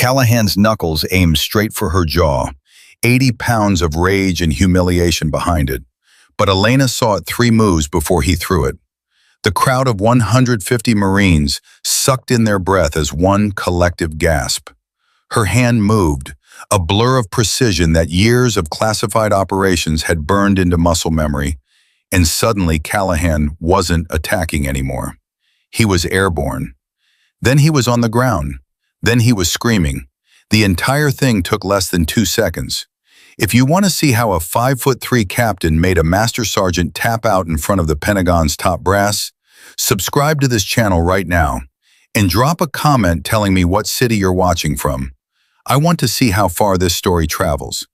Callahan's knuckles aimed straight for her jaw, 80 pounds of rage and humiliation behind it. But Elena saw it 3 moves before he threw it. The crowd of 150 Marines sucked in their breath as one collective gasp. Her hand moved, a blur of precision that years of classified operations had burned into muscle memory, and suddenly Callahan wasn't attacking anymore. He was airborne. Then he was on the ground. Then he was screaming. The entire thing took less than 2 seconds. If you want to see how a 5'3" captain made a Master Sergeant tap out in front of the Pentagon's top brass, subscribe to this channel right now and drop a comment telling me what city you're watching from. I want to see how far this story travels.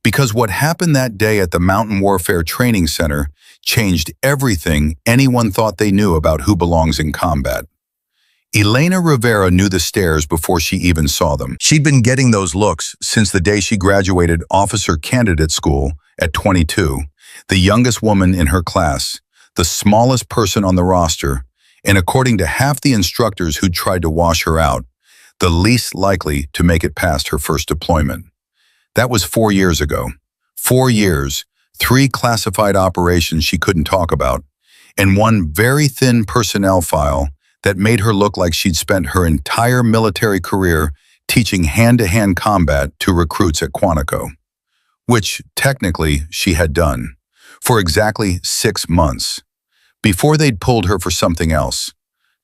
Because what happened that day at the Mountain Warfare Training Center changed everything anyone thought they knew about who belongs in combat. Elena Rivera knew the stares before she even saw them. She'd been getting those looks since the day she graduated officer candidate school at 22, the youngest woman in her class, the smallest person on the roster, and according to half the instructors who'd tried to wash her out, the least likely to make it past her first deployment. That was 4 years ago. 4 years, 3 classified operations she couldn't talk about, and one very thin personnel file that made her look like she'd spent her entire military career teaching hand-to-hand combat to recruits at Quantico, which technically she had done for exactly 6 months, before they'd pulled her for something else,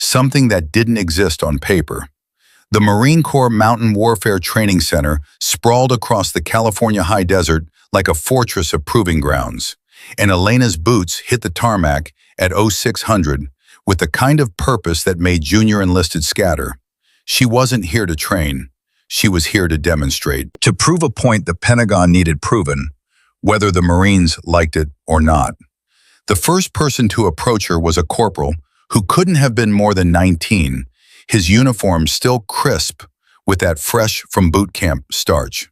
something that didn't exist on paper. The Marine Corps Mountain Warfare Training Center sprawled across the California high desert like a fortress of proving grounds, and Elena's boots hit the tarmac at 0600 with the kind of purpose that made junior enlisted scatter. She wasn't here to train. She was here to demonstrate. To prove a point the Pentagon needed proven, whether the Marines liked it or not. The first person to approach her was a corporal who couldn't have been more than 19, his uniform still crisp with that fresh from boot camp starch.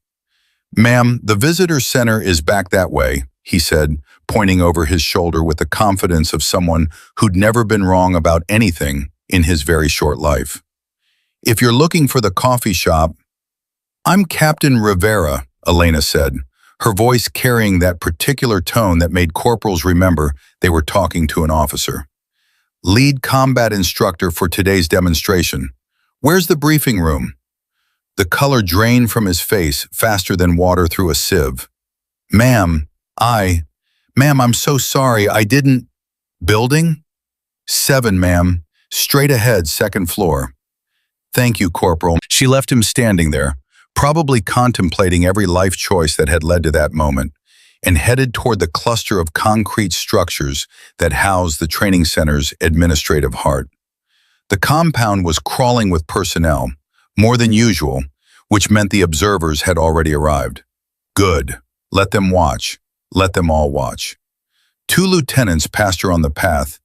"Ma'am, the visitor center is back that way," he said, pointing over his shoulder with the confidence of someone who'd never been wrong about anything in his very short life. "If you're looking for the coffee shop..." "I'm Captain Rivera," Elena said, her voice carrying that particular tone that made corporals remember they were talking to an officer. "Lead combat instructor for today's demonstration. Where's the briefing room?" The color drained from his face faster than water through a sieve. Ma'am, I'm so sorry, I didn't..." "Building?" 7, ma'am. Straight ahead, 2nd floor." "Thank you, Corporal." She left him standing there, probably contemplating every life choice that had led to that moment, and headed toward the cluster of concrete structures that housed the training center's administrative heart. The compound was crawling with personnel, more than usual, which meant the observers had already arrived. Good. Let them watch. Let them all watch. 2 lieutenants passed her on the path,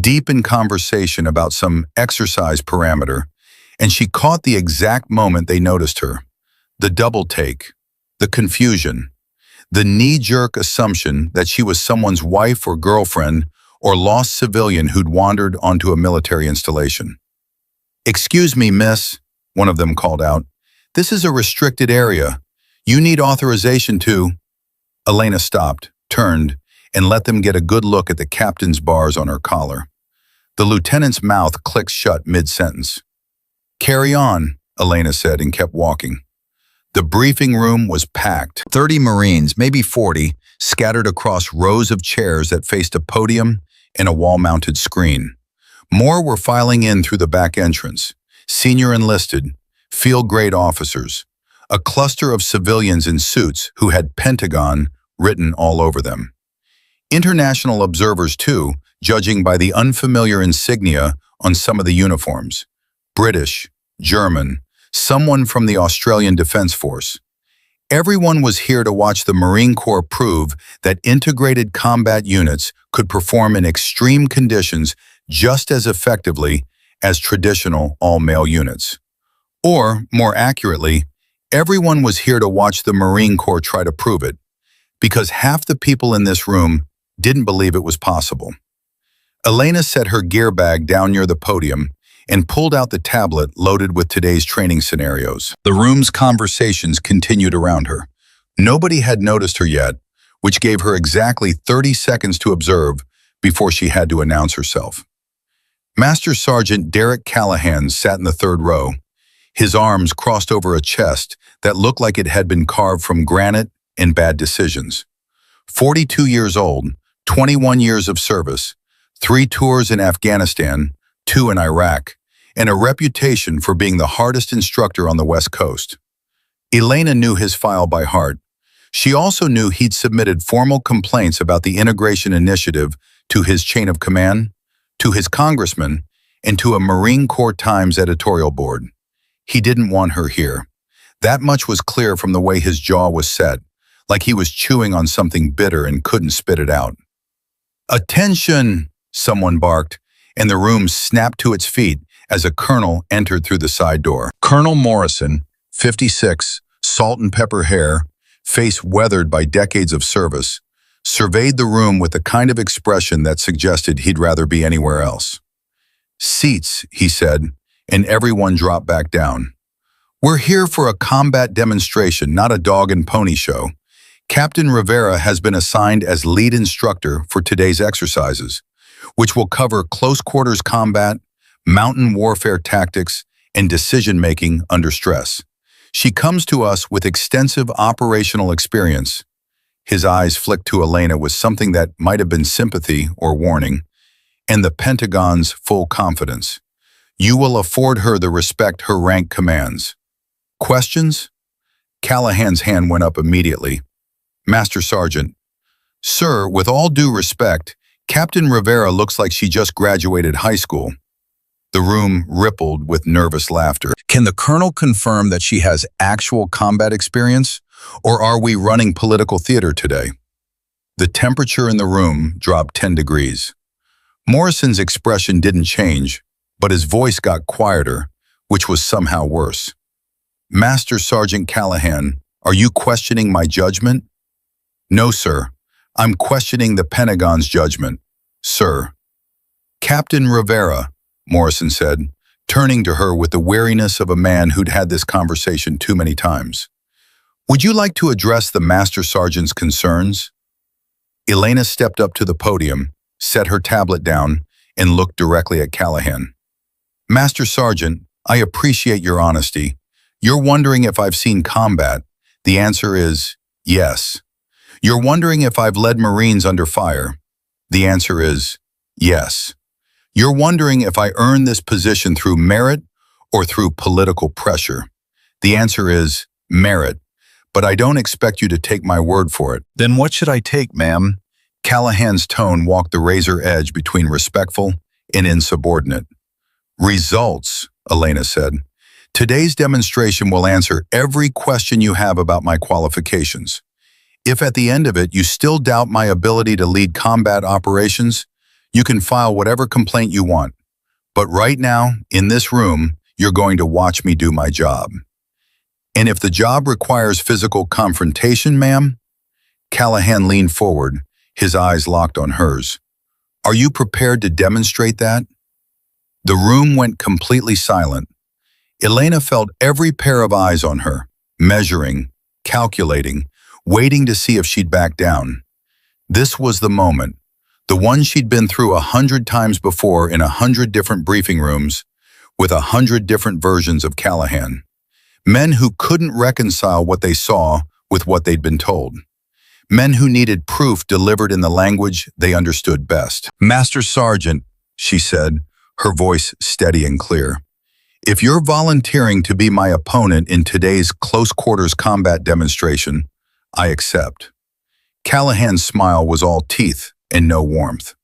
deep in conversation about some exercise parameter, and she caught the exact moment they noticed her. The double take, the confusion, the knee-jerk assumption that she was someone's wife or girlfriend or lost civilian who'd wandered onto a military installation. "Excuse me, miss," one of them called out. "This is a restricted area. You need authorization to..." Elena stopped, turned, and let them get a good look at the captain's bars on her collar. The lieutenant's mouth clicked shut mid-sentence. "Carry on," Elena said and kept walking. The briefing room was packed. 30 Marines, maybe 40, scattered across rows of chairs that faced a podium and a wall-mounted screen. More were filing in through the back entrance. Senior enlisted, field-grade officers, a cluster of civilians in suits who had Pentagon written all over them. International observers too, judging by the unfamiliar insignia on some of the uniforms. British, German, someone from the Australian Defence Force. Everyone was here to watch the Marine Corps prove that integrated combat units could perform in extreme conditions just as effectively as traditional all-male units. Or, more accurately, everyone was here to watch the Marine Corps try to prove it, because half the people in this room didn't believe it was possible. Elena set her gear bag down near the podium, and pulled out the tablet loaded with today's training scenarios. The room's conversations continued around her. Nobody had noticed her yet, which gave her exactly 30 seconds to observe before she had to announce herself. Master Sergeant Derek Callahan sat in the third row, his arms crossed over a chest that looked like it had been carved from granite and bad decisions. 42 years old, 21 years of service, 3 tours in Afghanistan, 2 in Iraq, and a reputation for being the hardest instructor on the West Coast. Elena knew his file by heart. She also knew he'd submitted formal complaints about the integration initiative to his chain of command, to his congressman, and to a Marine Corps Times editorial board. He didn't want her here. That much was clear from the way his jaw was set, like he was chewing on something bitter and couldn't spit it out. "Attention!" someone barked, and the room snapped to its feet as a colonel entered through the side door. Colonel Morrison, 56, salt and pepper hair, face weathered by decades of service, surveyed the room with the kind of expression that suggested he'd rather be anywhere else. "Seats," he said, and everyone dropped back down. "We're here for a combat demonstration, not a dog and pony show. Captain Rivera has been assigned as lead instructor for today's exercises, which will cover close quarters combat, mountain warfare tactics, and decision-making under stress. She comes to us with extensive operational experience." His eyes flicked to Elena with something that might have been sympathy or warning, "and the Pentagon's full confidence. You will afford her the respect her rank commands. Questions?" Callahan's hand went up immediately. "Master Sergeant." "Sir, with all due respect, Captain Rivera looks like she just graduated high school." The room rippled with nervous laughter. "Can the colonel confirm that she has actual combat experience, or are we running political theater today?" The temperature in the room dropped 10 degrees. Morrison's expression didn't change, but his voice got quieter, which was somehow worse. "Master Sergeant Callahan, are you questioning my judgment?" "No, sir. I'm questioning the Pentagon's judgment, sir." "Captain Rivera," Morrison said, turning to her with the wariness of a man who'd had this conversation too many times. "Would you like to address the Master Sergeant's concerns?" Elena stepped up to the podium, set her tablet down, and looked directly at Callahan. "Master Sergeant, I appreciate your honesty. You're wondering if I've seen combat. The answer is yes. You're wondering if I've led Marines under fire. The answer is yes. You're wondering if I earned this position through merit or through political pressure. The answer is merit, but I don't expect you to take my word for it." "Then what should I take, ma'am?" Callahan's tone walked the razor edge between respectful and insubordinate. "Results," Elena said. "Today's demonstration will answer every question you have about my qualifications. If at the end of it you still doubt my ability to lead combat operations, you can file whatever complaint you want. But right now, in this room, you're going to watch me do my job. And if the job requires physical confrontation, ma'am?" Callahan leaned forward, his eyes locked on hers. "Are you prepared to demonstrate that?" The room went completely silent. Elena felt every pair of eyes on her, measuring, calculating, waiting to see if she'd back down. This was the moment, the one she'd been through 100 times before in 100 different briefing rooms, with 100 different versions of Callahan. Men who couldn't reconcile what they saw with what they'd been told. Men who needed proof delivered in the language they understood best. "Master Sergeant," she said, her voice steady and clear, "if you're volunteering to be my opponent in today's close-quarters combat demonstration, I accept." Callahan's smile was all teeth and no warmth.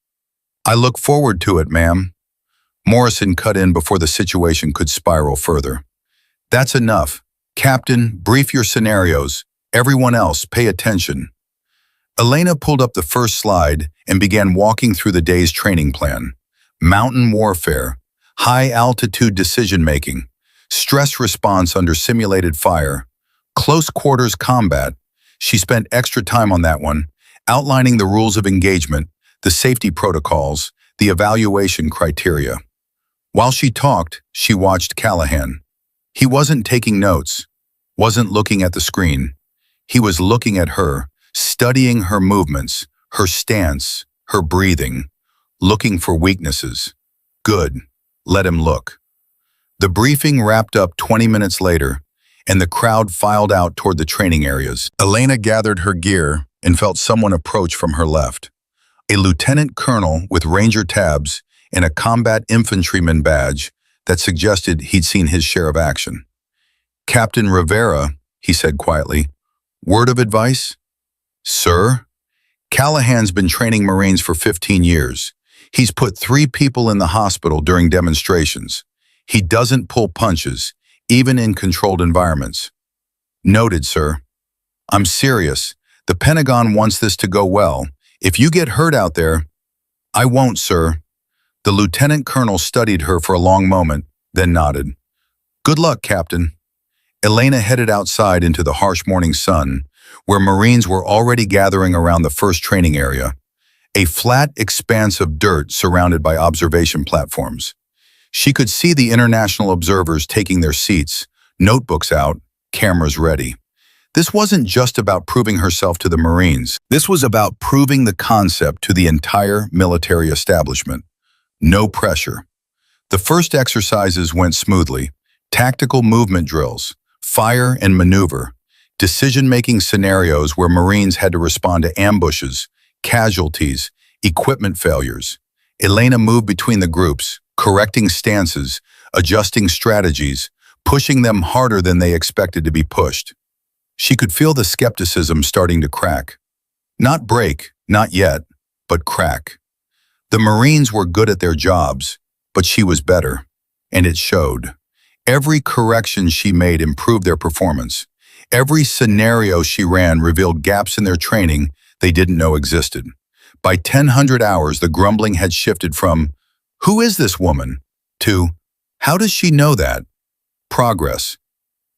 "I look forward to it, ma'am." Morrison cut in before the situation could spiral further. "That's enough. Captain, brief your scenarios. Everyone else, pay attention." Elena pulled up the first slide and began walking through the day's training plan. Mountain warfare, high-altitude decision-making, stress response under simulated fire, close quarters combat. She spent extra time on that one, outlining the rules of engagement, the safety protocols, the evaluation criteria. While she talked, she watched Callahan. He wasn't taking notes, wasn't looking at the screen. He was looking at her, studying her movements, her stance, her breathing, looking for weaknesses. Good. Let him look. The briefing wrapped up 20 minutes later, and the crowd filed out toward the training areas. Elena gathered her gear and felt someone approach from her left. A lieutenant colonel with ranger tabs and a combat infantryman badge that suggested he'd seen his share of action. "Captain Rivera," he said quietly. "Word of advice?" "Sir?" "Callahan's been training Marines for 15 years. He's put 3 people in the hospital during demonstrations. He doesn't pull punches, even in controlled environments." "Noted, sir." "I'm serious. The Pentagon wants this to go well. If you get hurt out there—" "I won't, sir." The lieutenant colonel studied her for a long moment, then nodded. "Good luck, Captain." Elena headed outside into the harsh morning sun, where Marines were already gathering around the first training area, a flat expanse of dirt surrounded by observation platforms. She could see the international observers taking their seats, notebooks out, cameras ready. This wasn't just about proving herself to the Marines. This was about proving the concept to the entire military establishment. No pressure. The first exercises went smoothly. Tactical movement drills, fire and maneuver, decision-making scenarios where Marines had to respond to ambushes, casualties, equipment failures. Elena moved between the groups, correcting stances, adjusting strategies, pushing them harder than they expected to be pushed. She could feel the skepticism starting to crack. Not break, not yet, but crack. The Marines were good at their jobs, but she was better, and it showed. Every correction she made improved their performance. Every scenario she ran revealed gaps in their training they didn't know existed. By 1,000 hours, the grumbling had shifted from, "Who is this woman?" to, "How does she know that?" Progress.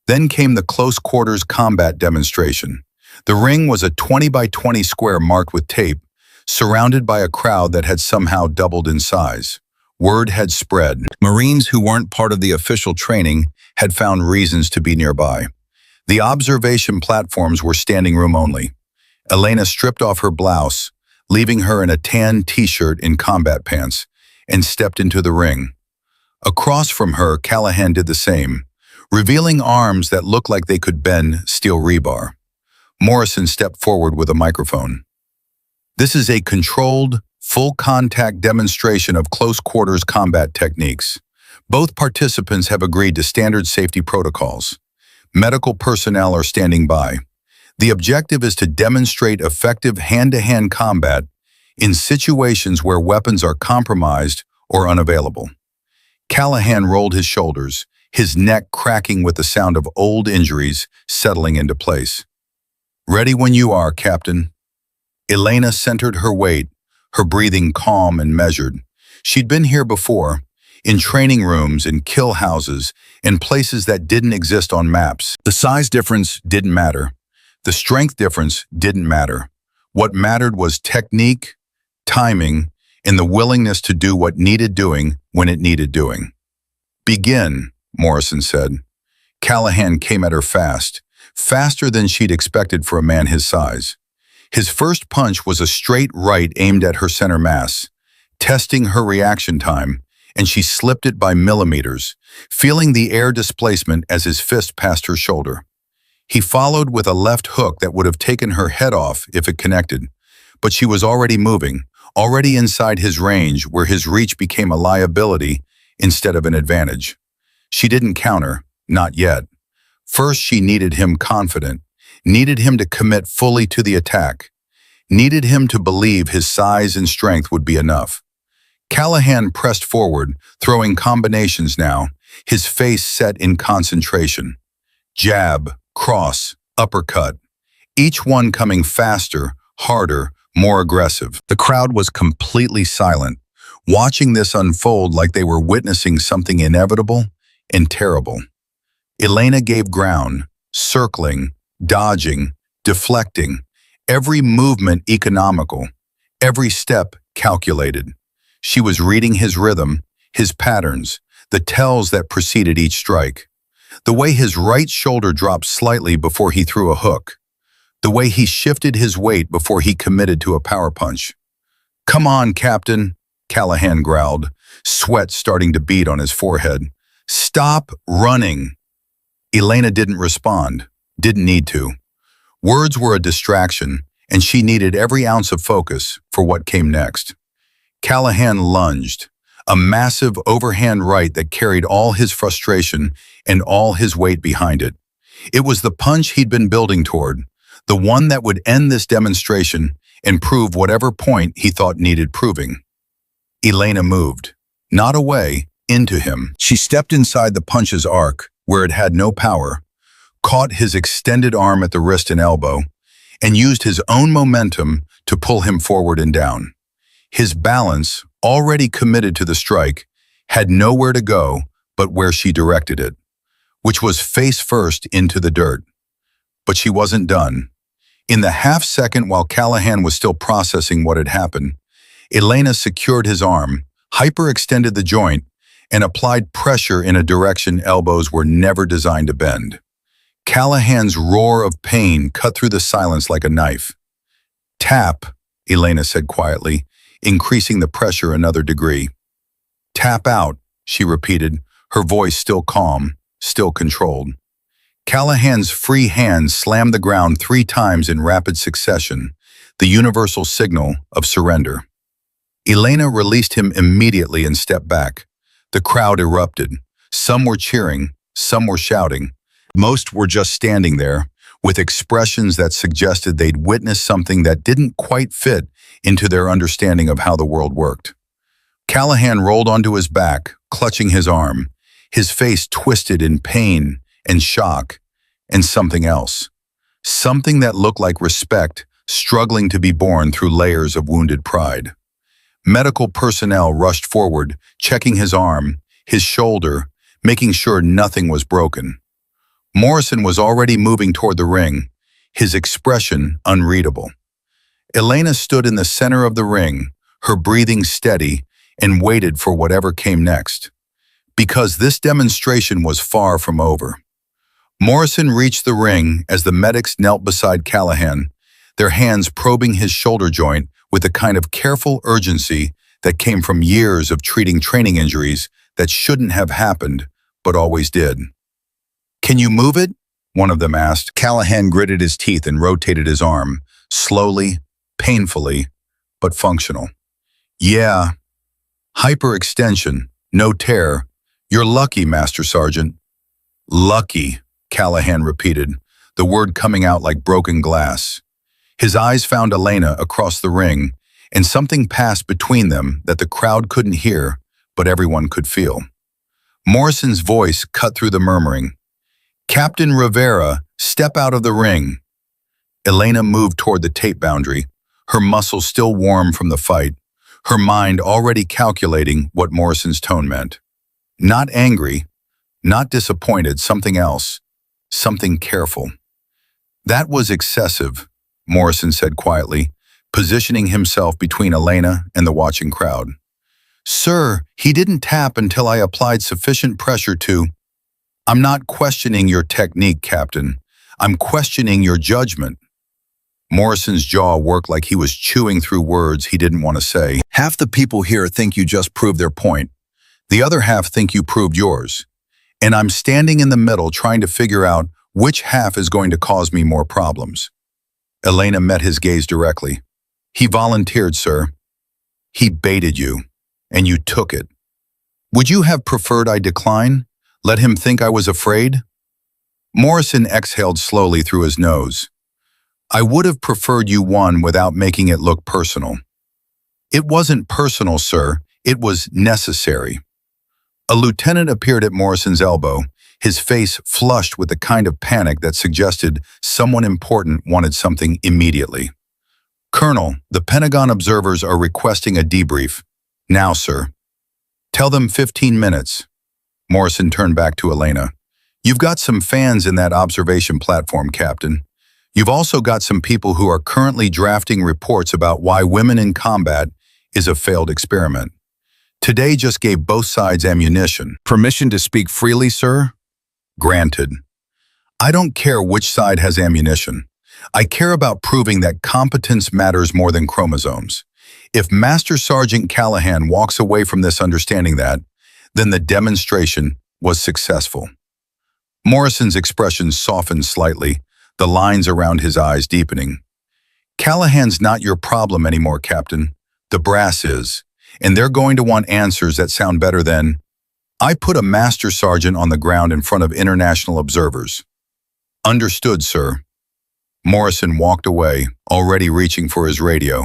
Then came the close quarters combat demonstration. The ring was a 20 by 20 square marked with tape, surrounded by a crowd that had somehow doubled in size. Word had spread. Marines who weren't part of the official training had found reasons to be nearby. The observation platforms were standing room only. Elena stripped off her blouse, leaving her in a tan t-shirt and combat pants, and stepped into the ring. Across from her, Callahan did the same, revealing arms that looked like they could bend steel rebar. Morrison stepped forward with a microphone. "This is a controlled, full-contact demonstration of close-quarters combat techniques. Both participants have agreed to standard safety protocols. Medical personnel are standing by. The objective is to demonstrate effective hand-to-hand combat in situations where weapons are compromised or unavailable." Callahan rolled his shoulders, his neck cracking with the sound of old injuries settling into place. "Ready when you are, Captain." Elena centered her weight, her breathing calm and measured. She'd been here before, in training rooms, in kill houses, in places that didn't exist on maps. The size difference didn't matter. The strength difference didn't matter. What mattered was technique, timing, and the willingness to do what needed doing when it needed doing. "Begin," Morrison said. Callahan came at her fast, faster than she'd expected for a man his size. His first punch was a straight right aimed at her center mass, testing her reaction time, and she slipped it by millimeters, feeling the air displacement as his fist passed her shoulder. He followed with a left hook that would have taken her head off if it connected, but she was already moving, already inside his range where his reach became a liability instead of an advantage. She didn't counter, not yet. First, she needed him confident, needed him to commit fully to the attack, needed him to believe his size and strength would be enough. Callahan pressed forward, throwing combinations now, his face set in concentration. Jab, cross, uppercut, each one coming faster, harder, more aggressive. The crowd was completely silent, watching this unfold like they were witnessing something inevitable and terrible. Elena gave ground, circling, dodging, deflecting, every movement economical, every step calculated. She was reading his rhythm, his patterns, the tells that preceded each strike. The way his right shoulder dropped slightly before he threw a hook. The way he shifted his weight before he committed to a power punch. "Come on, Captain," Callahan growled, sweat starting to bead on his forehead. "Stop running." Elena didn't respond, didn't need to. Words were a distraction, and she needed every ounce of focus for what came next. Callahan lunged, a massive overhand right that carried all his frustration and all his weight behind it. It was the punch he'd been building toward, the one that would end this demonstration and prove whatever point he thought needed proving. Elena moved, not away, into him. She stepped inside the punch's arc, where it had no power, caught his extended arm at the wrist and elbow, and used his own momentum to pull him forward and down. His balance, already committed to the strike, had nowhere to go but where she directed it, which was face first into the dirt. But she wasn't done. In the half second while Callahan was still processing what had happened, Elena secured his arm, hyperextended the joint, and applied pressure in a direction elbows were never designed to bend. Callahan's roar of pain cut through the silence like a knife. "Tap," Elena said quietly, increasing the pressure another degree. "Tap out," she repeated, her voice still calm, still controlled. Callahan's free hand slammed the ground 3 times in rapid succession, the universal signal of surrender. Elena released him immediately and stepped back. The crowd erupted. Some were cheering, some were shouting. Most were just standing there, with expressions that suggested they'd witnessed something that didn't quite fit into their understanding of how the world worked. Callahan rolled onto his back, clutching his arm, his face twisted in pain and shock, and something else. Something that looked like respect, struggling to be born through layers of wounded pride. Medical personnel rushed forward, checking his arm, his shoulder, making sure nothing was broken. Morrison was already moving toward the ring, his expression unreadable. Elena stood in the center of the ring, her breathing steady, and waited for whatever came next. Because this demonstration was far from over. Morrison reached the ring as the medics knelt beside Callahan, their hands probing his shoulder joint with the kind of careful urgency that came from years of treating training injuries that shouldn't have happened, but always did. "Can you move it?" one of them asked. Callahan gritted his teeth and rotated his arm, slowly, painfully, but functional. "Yeah. Hyperextension, no tear. You're lucky, Master Sergeant." "Lucky," Callahan repeated, the word coming out like broken glass. His eyes found Elena across the ring, and something passed between them that the crowd couldn't hear, but everyone could feel. Morrison's voice cut through the murmuring. "Captain Rivera, step out of the ring." Elena moved toward the tape boundary, her muscles still warm from the fight, her mind already calculating what Morrison's tone meant. Not angry, not disappointed, something else, something careful. "That was excessive," Morrison said quietly, positioning himself between Elena and the watching crowd. "Sir, he didn't tap until I applied sufficient pressure to—" "I'm not questioning your technique, Captain. I'm questioning your judgment." Morrison's jaw worked like he was chewing through words he didn't want to say. "Half the people here think you just proved their point. The other half think you proved yours. And I'm standing in the middle trying to figure out which half is going to cause me more problems." Elena met his gaze directly. "He volunteered, sir. He baited you, and you took it. Would you have preferred I decline? Let him think I was afraid?" Morrison exhaled slowly through his nose. "I would have preferred you won without making it look personal." "It wasn't personal, sir. It was necessary." A lieutenant appeared at Morrison's elbow, his face flushed with the kind of panic that suggested someone important wanted something immediately. "Colonel, the Pentagon observers are requesting a debrief. Now, sir." "Tell them 15 minutes. Morrison turned back to Elena. "You've got some fans in that observation platform, Captain. You've also got some people who are currently drafting reports about why women in combat is a failed experiment. Today just gave both sides ammunition. Permission to speak freely, sir? Granted. I don't care which side has ammunition. I care about proving that competence matters more than chromosomes. If Master Sergeant Callahan walks away from this understanding that, then the demonstration was successful. Morrison's expression softened slightly, the lines around his eyes deepening. Callahan's not your problem anymore, Captain. The brass is, and they're going to want answers that sound better than, I put a Master Sergeant on the ground in front of international observers. Understood, sir. Morrison walked away, already reaching for his radio,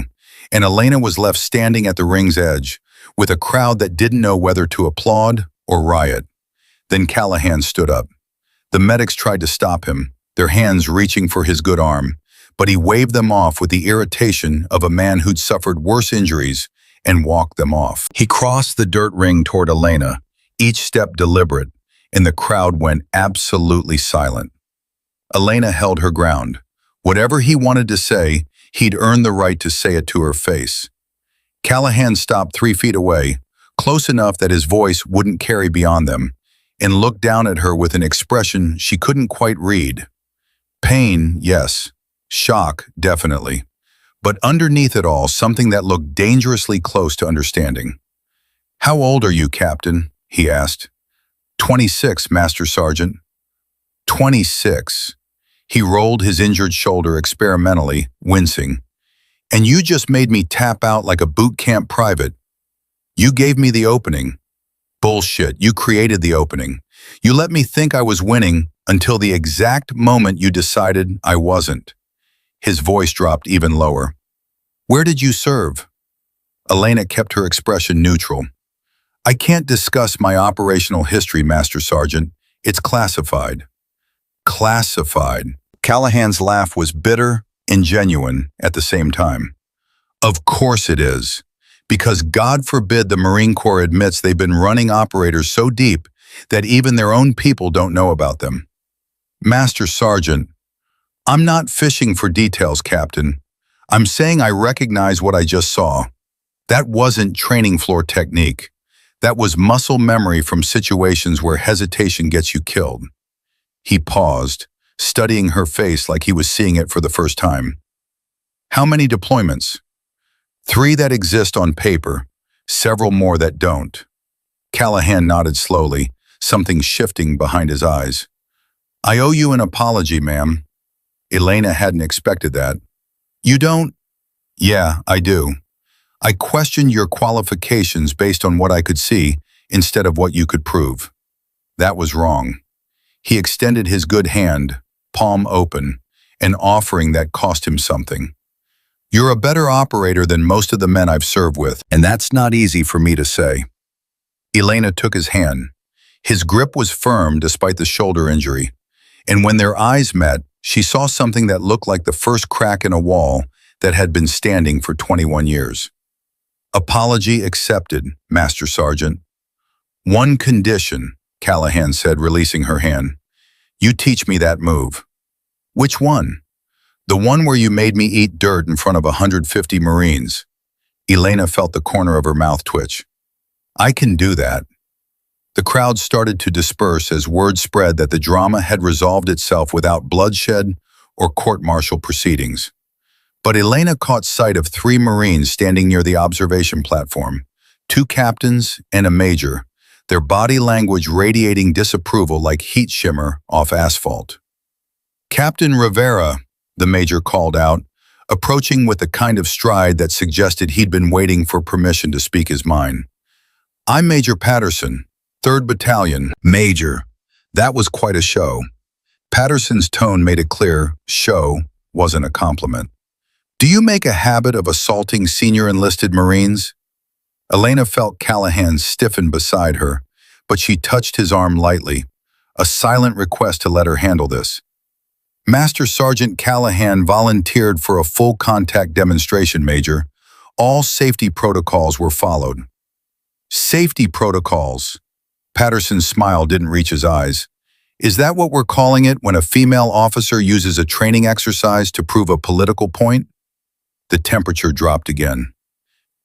and Elena was left standing at the ring's edge, with a crowd that didn't know whether to applaud or riot. Then Callahan stood up. The medics tried to stop him, their hands reaching for his good arm, but he waved them off with the irritation of a man who'd suffered worse injuries and walked them off. He crossed the dirt ring toward Elena, each step deliberate, and the crowd went absolutely silent. Elena held her ground. Whatever he wanted to say, he'd earned the right to say it to her face. Callahan stopped 3 feet away, close enough that his voice wouldn't carry beyond them, and looked down at her with an expression she couldn't quite read. Pain, yes. Shock, definitely. But underneath it all, something that looked dangerously close to understanding. How old are you, Captain? He asked. 26, Master Sergeant. 26. He rolled his injured shoulder experimentally, wincing. And you just made me tap out like a boot camp private. You gave me the opening. Bullshit, you created the opening. You let me think I was winning until the exact moment you decided I wasn't. His voice dropped even lower. Where did you serve? Elena kept her expression neutral. I can't discuss my operational history, Master Sergeant. It's classified. Classified. Callahan's laugh was bitter and genuine at the same time. Of course it is. Because God forbid the Marine Corps admits they've been running operators so deep that even their own people don't know about them. Master Sergeant, I'm not fishing for details, Captain. I'm saying I recognize what I just saw. That wasn't training floor technique. That was muscle memory from situations where hesitation gets you killed. He paused, studying her face like he was seeing it for the first time. How many deployments? 3 that exist on paper, several more that don't. Callahan nodded slowly, something shifting behind his eyes. I owe you an apology, ma'am. Elena hadn't expected that. You don't? Yeah, I do. I questioned your qualifications based on what I could see instead of what you could prove. That was wrong. He extended his good hand, palm open, an offering that cost him something. You're a better operator than most of the men I've served with, and that's not easy for me to say. Elena took his hand. His grip was firm despite the shoulder injury, and when their eyes met, she saw something that looked like the first crack in a wall that had been standing for 21 years. Apology accepted, Master Sergeant. One condition, Callahan said, releasing her hand. You teach me that move. Which one? The one where you made me eat dirt in front of 150 Marines. Elena felt the corner of her mouth twitch. I can do that. The crowd started to disperse as word spread that the drama had resolved itself without bloodshed or court-martial proceedings. But Elena caught sight of 3 Marines standing near the observation platform, 2 captains and a major, their body language radiating disapproval like heat shimmer off asphalt. Captain Rivera, the major called out, approaching with a kind of stride that suggested he'd been waiting for permission to speak his mind. I'm Major Patterson, 3rd Battalion. Major. That was quite a show. Patterson's tone made it clear show wasn't a compliment. Do you make a habit of assaulting senior enlisted Marines? Elena felt Callahan stiffen beside her, but she touched his arm lightly, a silent request to let her handle this. Master Sergeant Callahan volunteered for a full contact demonstration, Major. All safety protocols were followed. Safety protocols. Patterson's smile didn't reach his eyes. Is that what we're calling it when a female officer uses a training exercise to prove a political point? The temperature dropped again.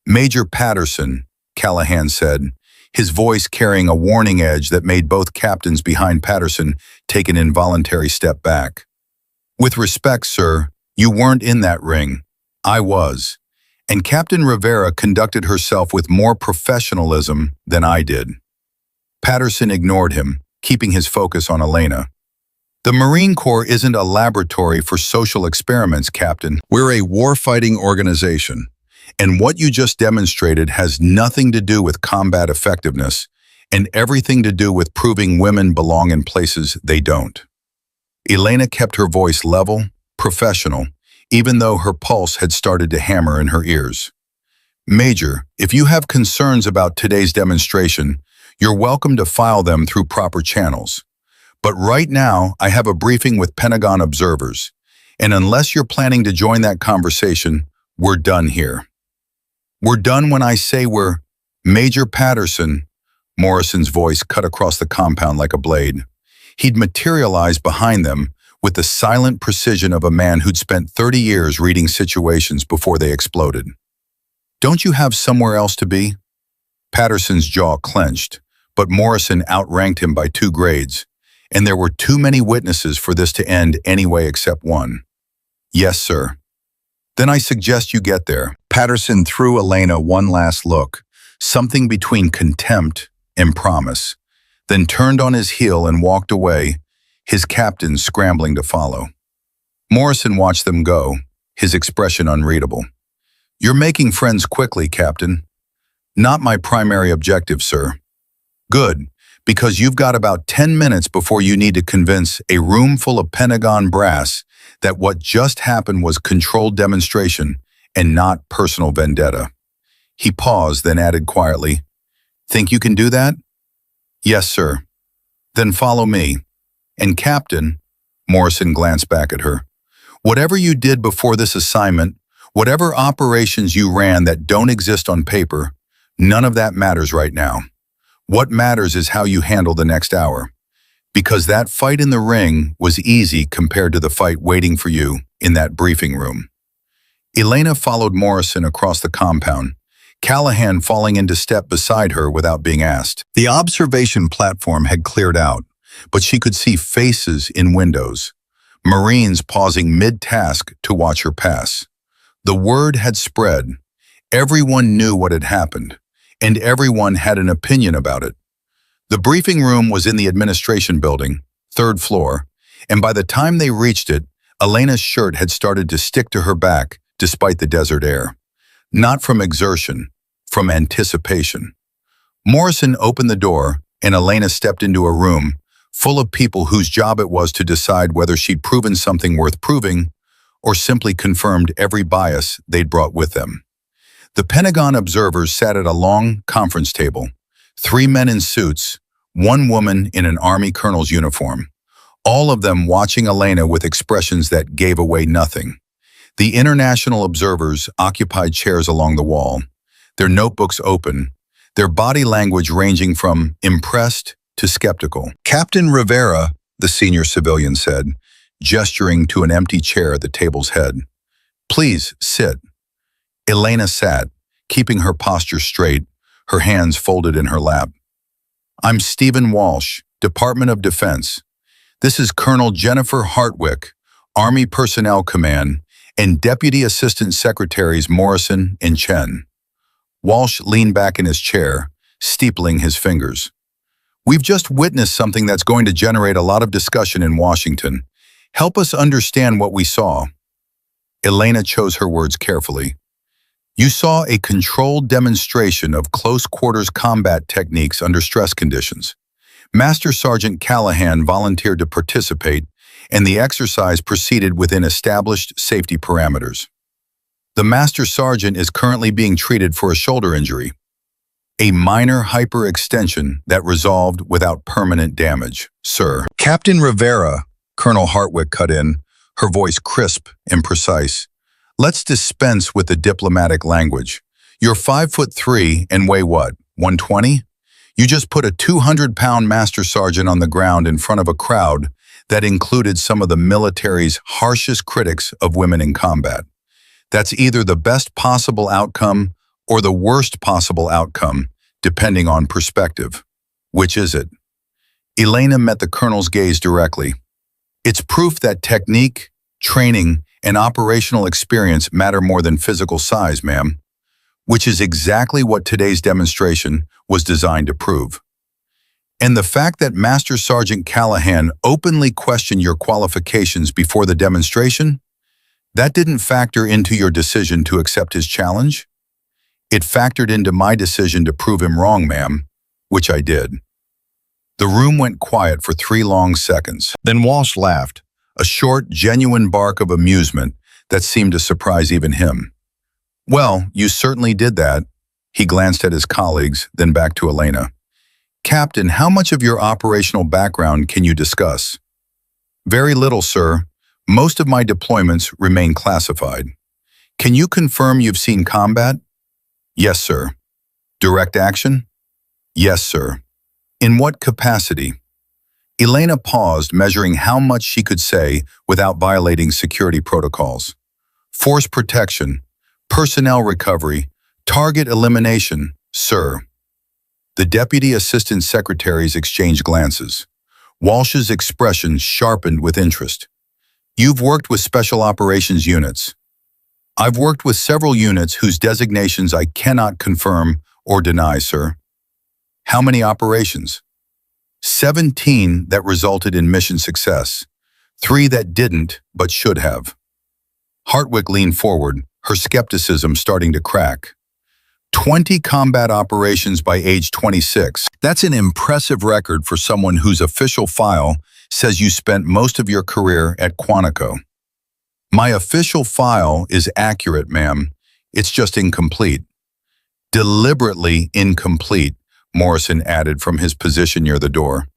Major Patterson, Callahan said, his voice carrying a warning edge that made both captains behind Patterson take an involuntary step back. With respect, sir, you weren't in that ring. I was. And Captain Rivera conducted herself with more professionalism than I did. Patterson ignored him, keeping his focus on Elena. The Marine Corps isn't a laboratory for social experiments, Captain. We're a warfighting organization. And what you just demonstrated has nothing to do with combat effectiveness and everything to do with proving women belong in places they don't. Elena kept her voice level, professional, even though her pulse had started to hammer in her ears. Major, if you have concerns about today's demonstration, you're welcome to file them through proper channels. But right now, I have a briefing with Pentagon observers, and unless you're planning to join that conversation, we're done here. We're done when I say we're Major Patterson. Morrison's voice cut across the compound like a blade. He'd materialized behind them with the silent precision of a man who'd spent 30 years reading situations before they exploded. Don't you have somewhere else to be? Patterson's jaw clenched, but Morrison outranked him by 2 grades, and there were too many witnesses for this to end anyway except one. Yes, sir. Then I suggest you get there. Patterson threw Elena one last look, something between contempt and promise, then turned on his heel and walked away, his captain scrambling to follow. Morrison watched them go, his expression unreadable. You're making friends quickly, Captain. Not my primary objective, sir. Good, because you've got about 10 minutes before you need to convince a room full of Pentagon brass that what just happened was controlled demonstration and not personal vendetta. He paused, then added quietly, Think you can do that? Yes, sir. Then follow me. And Captain, Morrison glanced back at her, whatever you did before this assignment, whatever operations you ran that don't exist on paper, none of that matters right now. What matters is how you handle the next hour. Because that fight in the ring was easy compared to the fight waiting for you in that briefing room. Elena followed Morrison across the compound, Callahan falling into step beside her without being asked. The observation platform had cleared out, but she could see faces in windows, Marines pausing mid-task to watch her pass. The word had spread. Everyone knew what had happened, and everyone had an opinion about it. The briefing room was in the administration building, 3rd floor, and by the time they reached it, Elena's shirt had started to stick to her back despite the desert air. Not from exertion, from anticipation. Morrison opened the door, and Elena stepped into a room full of people whose job it was to decide whether she'd proven something worth proving or simply confirmed every bias they'd brought with them. The Pentagon observers sat at a long conference table, 3 men in suits, 1 woman in an Army colonel's uniform, all of them watching Elena with expressions that gave away nothing. The international observers occupied chairs along the wall, their notebooks open, their body language ranging from impressed to skeptical. Captain Rivera, the senior civilian said, gesturing to an empty chair at the table's head. Please sit. Elena sat, keeping her posture straight, her hands folded in her lap. I'm Stephen Walsh, Department of Defense. This is Colonel Jennifer Hartwick, Army Personnel Command, and Deputy Assistant Secretaries Morrison and Chen. Walsh leaned back in his chair, steepling his fingers. We've just witnessed something that's going to generate a lot of discussion in Washington. Help us understand what we saw. Elena chose her words carefully. You saw a controlled demonstration of close-quarters combat techniques under stress conditions. Master Sergeant Callahan volunteered to participate, and the exercise proceeded within established safety parameters. The Master Sergeant is currently being treated for a shoulder injury, a minor hyperextension that resolved without permanent damage, sir. Captain Rivera, Colonel Hartwick cut in, her voice crisp and precise. Let's dispense with the diplomatic language. You're 5'3" and weigh what, 120? You just put a 200-pound Master Sergeant on the ground in front of a crowd that included some of the military's harshest critics of women in combat. That's either the best possible outcome or the worst possible outcome, depending on perspective? Which is it? Elena met the colonel's gaze directly. It's proof that technique, training, and operational experience matter more than physical size, ma'am, which is exactly what today's demonstration was designed to prove. And the fact that Master Sergeant Callahan openly questioned your qualifications before the demonstration, that didn't factor into your decision to accept his challenge? It factored into my decision to prove him wrong, ma'am, which I did. The room went quiet for 3 long seconds. Then Walsh laughed, a short, genuine bark of amusement that seemed to surprise even him. Well, you certainly did that. He glanced at his colleagues, then back to Elena. Captain, how much of your operational background can you discuss? Very little, sir. Most of my deployments remain classified. Can you confirm you've seen combat? Yes, sir. Direct action? Yes, sir. In what capacity? Elena paused, measuring how much she could say without violating security protocols. Force protection, personnel recovery, target elimination, sir. The deputy assistant secretaries exchanged glances. Walsh's expression sharpened with interest. You've worked with special operations units. I've worked with several units whose designations I cannot confirm or deny, sir. How many operations? 17 that resulted in mission success. 3 that didn't, but should have. Hartwick leaned forward, her skepticism starting to crack. 20 combat operations by age 26. That's an impressive record for someone whose official file says you spent most of your career at Quantico. My official file is accurate, ma'am. It's just incomplete. Deliberately incomplete, Morrison added from his position near the door.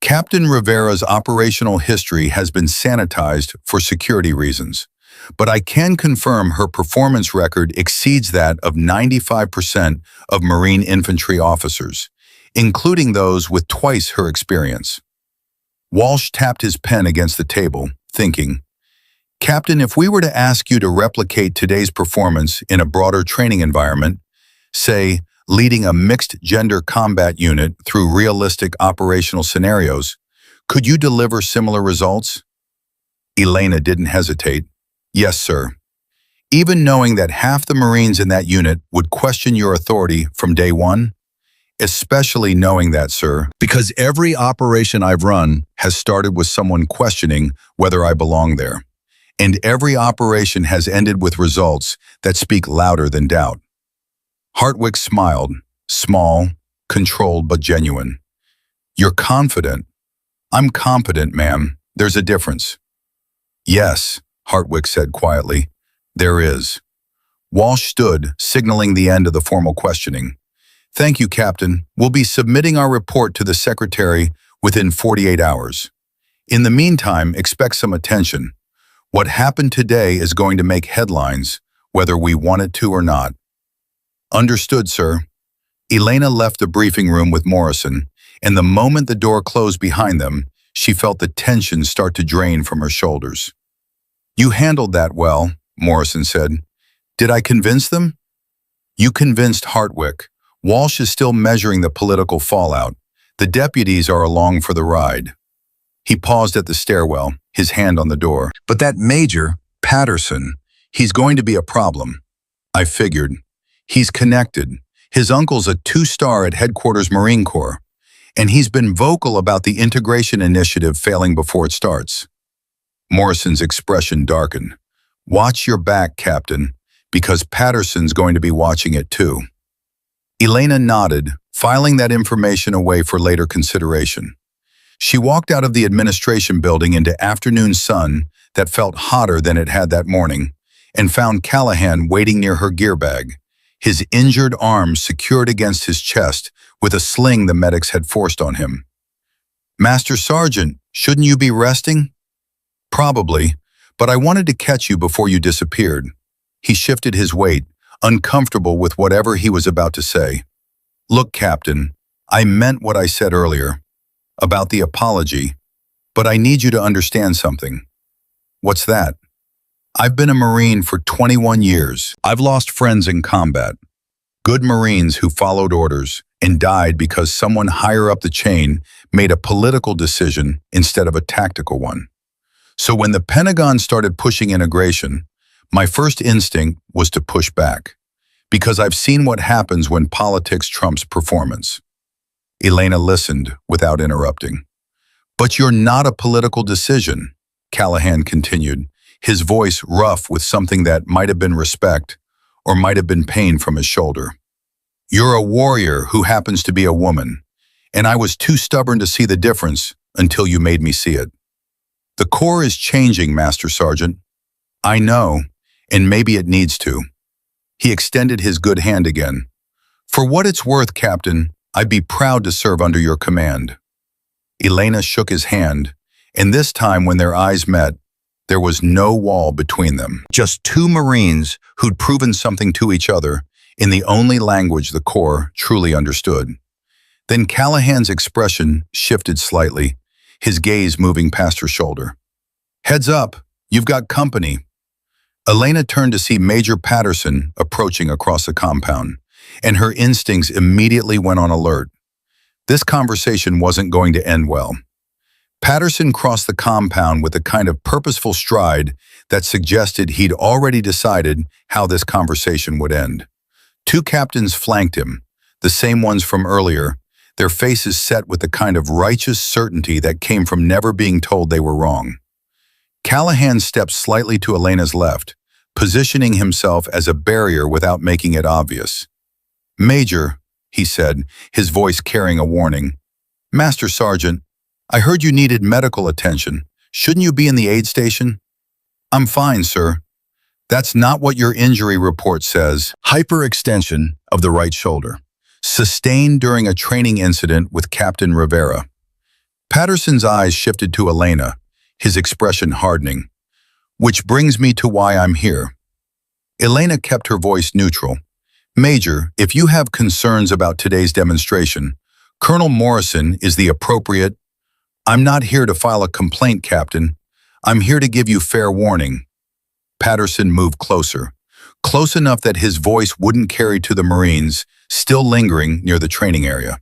Captain Rivera's operational history has been sanitized for security reasons, but I can confirm her performance record exceeds that of 95% of Marine infantry officers, including those with twice her experience. Walsh tapped his pen against the table, thinking, Captain, if we were to ask you to replicate today's performance in a broader training environment, say, leading a mixed-gender combat unit through realistic operational scenarios, could you deliver similar results? Elena didn't hesitate. Yes, sir. Even knowing that half the Marines in that unit would question your authority from day one? Especially knowing that, sir, because every operation I've run has started with someone questioning whether I belong there. And every operation has ended with results that speak louder than doubt. Hartwick smiled, small, controlled, but genuine. You're confident. I'm competent, ma'am. There's a difference. Yes, Hartwick said quietly. There is. Walsh stood, signaling the end of the formal questioning. Thank you, Captain. We'll be submitting our report to the Secretary within 48 hours. In the meantime, expect some attention. What happened today is going to make headlines, whether we want it to or not. Understood, sir. Elena left the briefing room with Morrison, and the moment the door closed behind them, she felt the tension start to drain from her shoulders. You handled that well, Morrison said. Did I convince them? You convinced Hartwick. Walsh is still measuring the political fallout. The deputies are along for the ride. He paused at the stairwell, his hand on the door. But that Major, Patterson, he's going to be a problem. I figured. He's connected. His uncle's a 2-star at Headquarters Marine Corps, and he's been vocal about the integration initiative failing before it starts. Morrison's expression darkened. Watch your back, Captain, because Patterson's going to be watching it too. Elena nodded, filing that information away for later consideration. She walked out of the administration building into afternoon sun that felt hotter than it had that morning, and found Callahan waiting near her gear bag, his injured arm secured against his chest with a sling the medics had forced on him. Master Sergeant, shouldn't you be resting? Probably, but I wanted to catch you before you disappeared. He shifted his weight, uncomfortable with whatever he was about to say. Look, Captain, I meant what I said earlier about the apology, but I need you to understand something. What's that? I've been a Marine for 21 years. I've lost friends in combat. Good Marines who followed orders and died because someone higher up the chain made a political decision instead of a tactical one. So when the Pentagon started pushing integration, my first instinct was to push back, because I've seen what happens when politics trumps performance. Elena listened without interrupting. But you're not a political decision, Callahan continued, his voice rough with something that might have been respect or might have been pain from his shoulder. You're a warrior who happens to be a woman, and I was too stubborn to see the difference until you made me see it. The Corps is changing, Master Sergeant. I know, and maybe it needs to. He extended his good hand again. For what it's worth, Captain, I'd be proud to serve under your command. Elena shook his hand, and this time when their eyes met, there was no wall between them. Just two Marines who'd proven something to each other in the only language the Corps truly understood. Then Callahan's expression shifted slightly, his gaze moving past her shoulder. Heads up, you've got company. Elena turned to see Major Patterson approaching across the compound, and her instincts immediately went on alert. This conversation wasn't going to end well. Patterson crossed the compound with a kind of purposeful stride that suggested he'd already decided how this conversation would end. Two captains flanked him, the same ones from earlier, their faces set with the kind of righteous certainty that came from never being told they were wrong. Callahan stepped slightly to Elena's left, positioning himself as a barrier without making it obvious. Major, he said, his voice carrying a warning. Master Sergeant, I heard you needed medical attention. Shouldn't you be in the aid station? I'm fine, sir. That's not what your injury report says. Hyperextension of the right shoulder, sustained during a training incident with Captain Rivera. Patterson's eyes shifted to Elena, his expression hardening. Which brings me to why I'm here. Elena kept her voice neutral. Major, if you have concerns about today's demonstration, Colonel Morrison is the appropriate. I'm not here to file a complaint, Captain. I'm here to give you fair warning. Patterson moved closer, close enough that his voice wouldn't carry to the Marines, still lingering near the training area.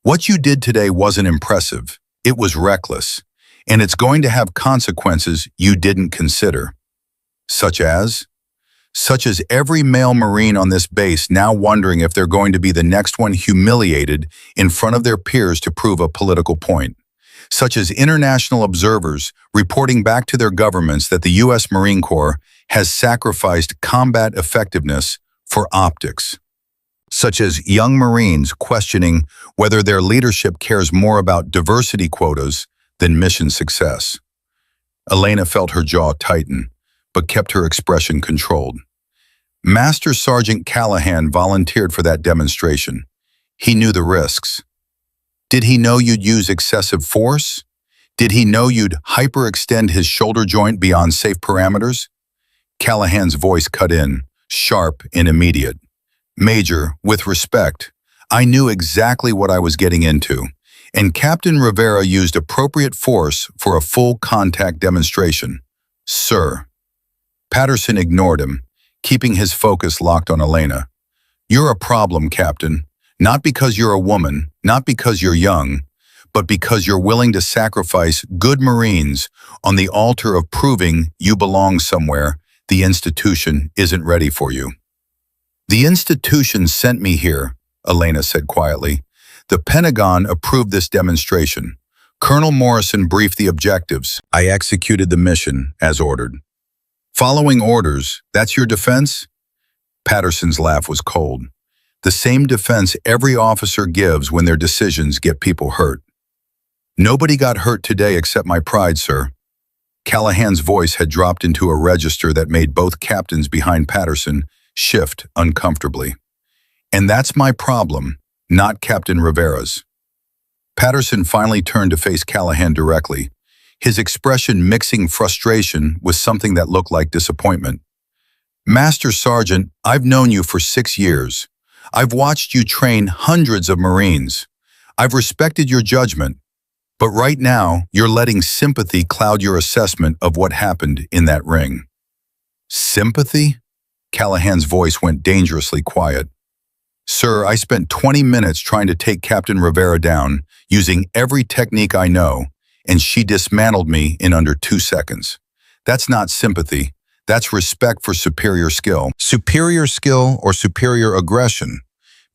What you did today wasn't impressive. It was reckless, and it's going to have consequences you didn't consider. Such as every male Marine on this base now wondering if they're going to be the next one humiliated in front of their peers to prove a political point. Such as international observers reporting back to their governments that the U.S. Marine Corps has sacrificed combat effectiveness for optics. Such as young Marines questioning whether their leadership cares more about diversity quotas than mission success. Elena felt her jaw tighten, but kept her expression controlled. Master Sergeant Callahan volunteered for that demonstration. He knew the risks. Did he know you'd use excessive force? Did he know you'd hyperextend his shoulder joint beyond safe parameters? Callahan's voice cut in, sharp and immediate. Major, with respect, I knew exactly what I was getting into, and Captain Rivera used appropriate force for a full contact demonstration. Sir. Patterson ignored him, keeping his focus locked on Elena. You're a problem, Captain. Not because you're a woman, not because you're young, but because you're willing to sacrifice good Marines on the altar of proving you belong somewhere the institution isn't ready for you. The institution sent me here, Elena said quietly. The Pentagon approved this demonstration. Colonel Morrison briefed the objectives. I executed the mission as ordered. Following orders, that's your defense? Patterson's laugh was cold. The same defense every officer gives when their decisions get people hurt. Nobody got hurt today except my pride, sir. Callahan's voice had dropped into a register that made both captains behind Patterson shift uncomfortably. And that's my problem, not Captain Rivera's. Patterson finally turned to face Callahan directly, his expression mixing frustration with something that looked like disappointment. Master Sergeant, I've known you for 6 years. I've watched you train hundreds of Marines. I've respected your judgment, but right now you're letting sympathy cloud your assessment of what happened in that ring. Sympathy? Callahan's voice went dangerously quiet. Sir, I spent 20 minutes trying to take Captain Rivera down, using every technique I know, and she dismantled me in under 2 seconds. That's not sympathy. That's respect for superior skill. Superior skill or superior aggression?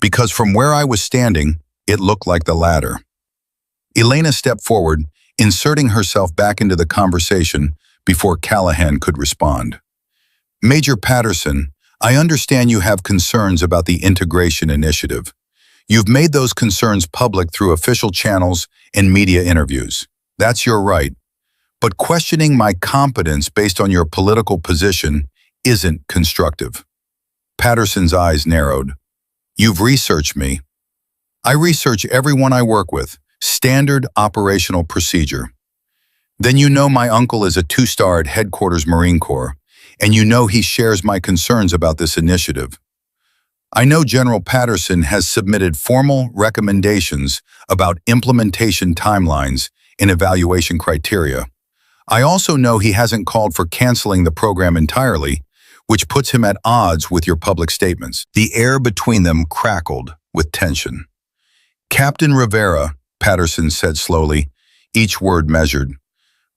Because from where I was standing, it looked like the latter. Elena stepped forward, inserting herself back into the conversation before Callahan could respond. Major Patterson, I understand you have concerns about the integration initiative. You've made those concerns public through official channels and media interviews. That's your right. But questioning my competence based on your political position isn't constructive. Patterson's eyes narrowed. You've researched me. I research everyone I work with. Standard operational procedure. Then you know my uncle is a 2-star at Headquarters Marine Corps, and you know he shares my concerns about this initiative. I know General Patterson has submitted formal recommendations about implementation timelines and evaluation criteria. I also know he hasn't called for canceling the program entirely, which puts him at odds with your public statements. The air between them crackled with tension. Captain Rivera, Patterson said slowly, each word measured.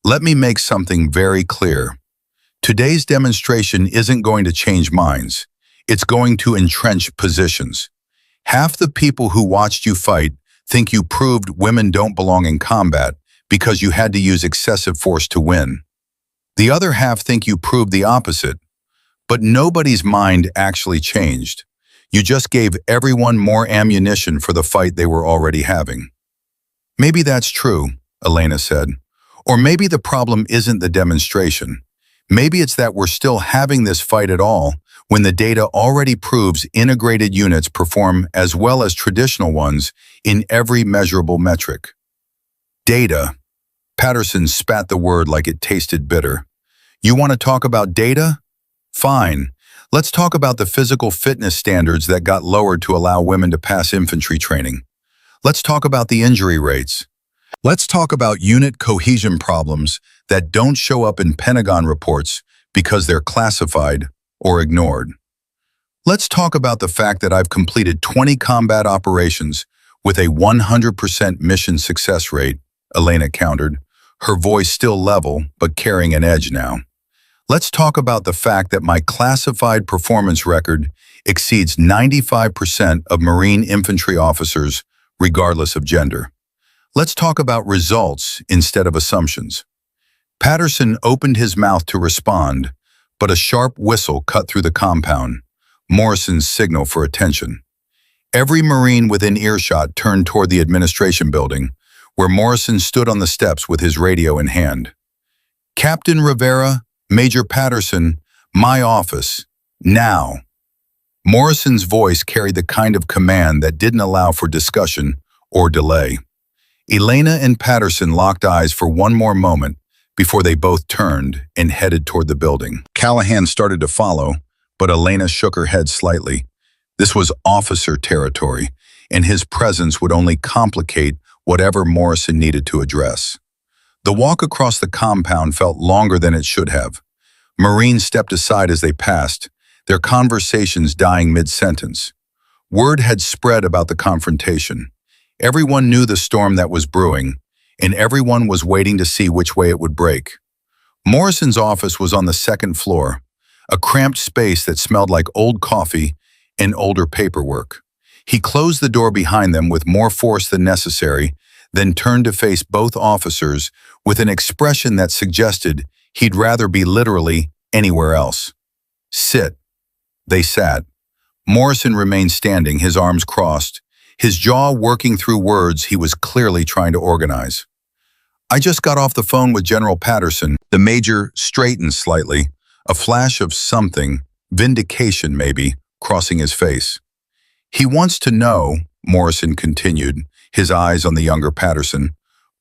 Let me make something very clear. Today's demonstration isn't going to change minds. It's going to entrench positions. Half the people who watched you fight think you proved women don't belong in combat because you had to use excessive force to win. The other half think you proved the opposite. But nobody's mind actually changed. You just gave everyone more ammunition for the fight they were already having. Maybe that's true, Elena said. Or maybe the problem isn't the demonstration. Maybe it's that we're still having this fight at all when the data already proves integrated units perform as well as traditional ones in every measurable metric. Data. Patterson spat the word like it tasted bitter. You want to talk about data? Fine. Let's talk about the physical fitness standards that got lowered to allow women to pass infantry training. Let's talk about the injury rates. Let's talk about unit cohesion problems that don't show up in Pentagon reports because they're classified or ignored. Let's talk about the fact that I've completed 20 combat operations with a 100% mission success rate, Elena countered, her voice still level but carrying an edge now. Let's talk about the fact that my classified performance record exceeds 95% of Marine infantry officers, regardless of gender. Let's talk about results instead of assumptions. Patterson opened his mouth to respond, but a sharp whistle cut through the compound, Morrison's signal for attention. Every Marine within earshot turned toward the administration building, where Morrison stood on the steps with his radio in hand. Captain Rivera, Major Patterson, my office, now. Morrison's voice carried the kind of command that didn't allow for discussion or delay. Elena and Patterson locked eyes for one more moment before they both turned and headed toward the building. Callahan started to follow, but Elena shook her head slightly. This was officer territory, and his presence would only complicate whatever Morrison needed to address. The walk across the compound felt longer than it should have. Marines stepped aside as they passed, their conversations dying mid-sentence. Word had spread about the confrontation. Everyone knew the storm that was brewing, and everyone was waiting to see which way it would break. Morrison's office was on the second floor, a cramped space that smelled like old coffee and older paperwork. He closed the door behind them with more force than necessary, then turned to face both officers with an expression that suggested he'd rather be literally anywhere else. Sit. They sat. Morrison remained standing, his arms crossed, his jaw working through words he was clearly trying to organize. I just got off the phone with General Patterson. The major straightened slightly, a flash of something, vindication maybe, crossing his face. He wants to know, Morrison continued, his eyes on the younger Patterson,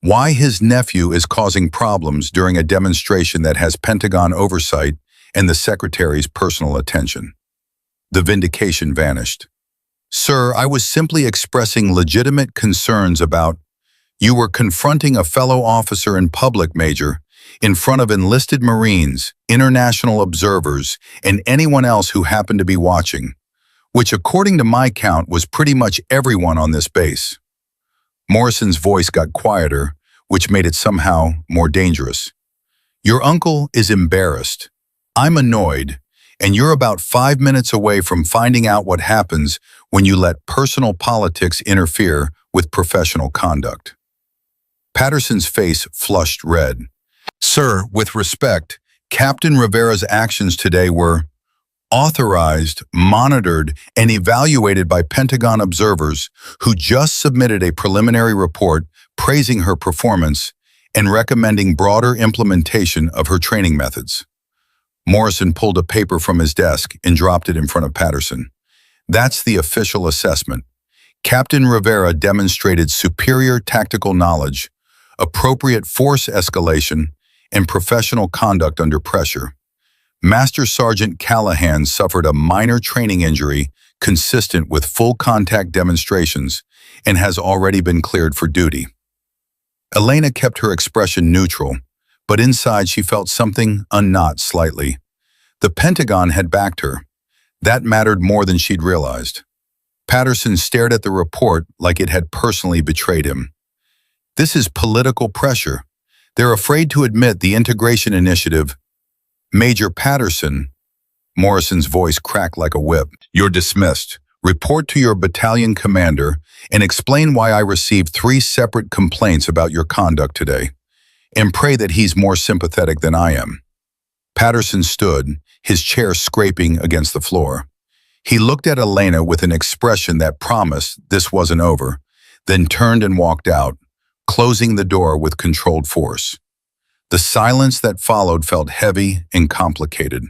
why his nephew is causing problems during a demonstration that has Pentagon oversight and the Secretary's personal attention. The vindication vanished. Sir, I was simply expressing legitimate concerns about. You were confronting a fellow officer in public, Major, in front of enlisted Marines, international observers, and anyone else who happened to be watching. which according to my count was pretty much everyone on this base. Morrison's voice got quieter, which made it somehow more dangerous. Your uncle is embarrassed. I'm annoyed, and you're about 5 minutes away from finding out what happens when you let personal politics interfere with professional conduct. Patterson's face flushed red. Sir, with respect, Captain Rivera's actions today were authorized, monitored, and evaluated by Pentagon observers who just submitted a preliminary report praising her performance and recommending broader implementation of her training methods. Morrison pulled a paper from his desk and dropped it in front of Patterson. That's the official assessment. Captain Rivera demonstrated superior tactical knowledge, appropriate force escalation, and professional conduct under pressure. Master Sergeant Callahan suffered a minor training injury consistent with full contact demonstrations and has already been cleared for duty. Elena kept her expression neutral, but inside she felt something unknot slightly. The Pentagon had backed her. That mattered more than she'd realized. Patterson stared at the report like it had personally betrayed him. This is political pressure. They're afraid to admit the integration initiative. Major Patterson, Morrison's voice cracked like a whip. You're dismissed. Report to your battalion commander and explain why I received 3 separate complaints about your conduct today, and pray that he's more sympathetic than I am. Patterson stood, his chair scraping against the floor. He looked at Elena with an expression that promised this wasn't over, then turned and walked out, closing the door with controlled force. The silence that followed felt heavy and complicated.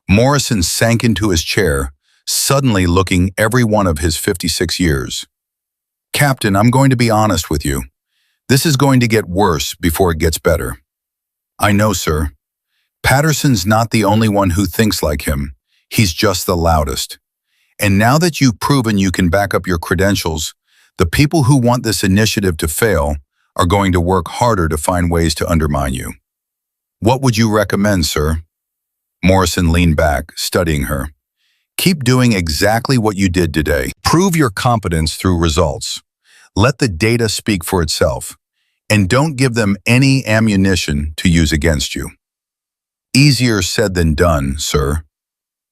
Morrison sank into his chair, suddenly looking every one of his 56 years. Captain, I'm going to be honest with you. This is going to get worse before it gets better. I know, sir. Patterson's not the only one who thinks like him. He's just the loudest. And now that you've proven you can back up your credentials, the people who want this initiative to fail are going to work harder to find ways to undermine you. What would you recommend, sir? Morrison leaned back, studying her. Keep doing exactly what you did today. Prove your competence through results. Let the data speak for itself, and don't give them any ammunition to use against you. Easier said than done, sir.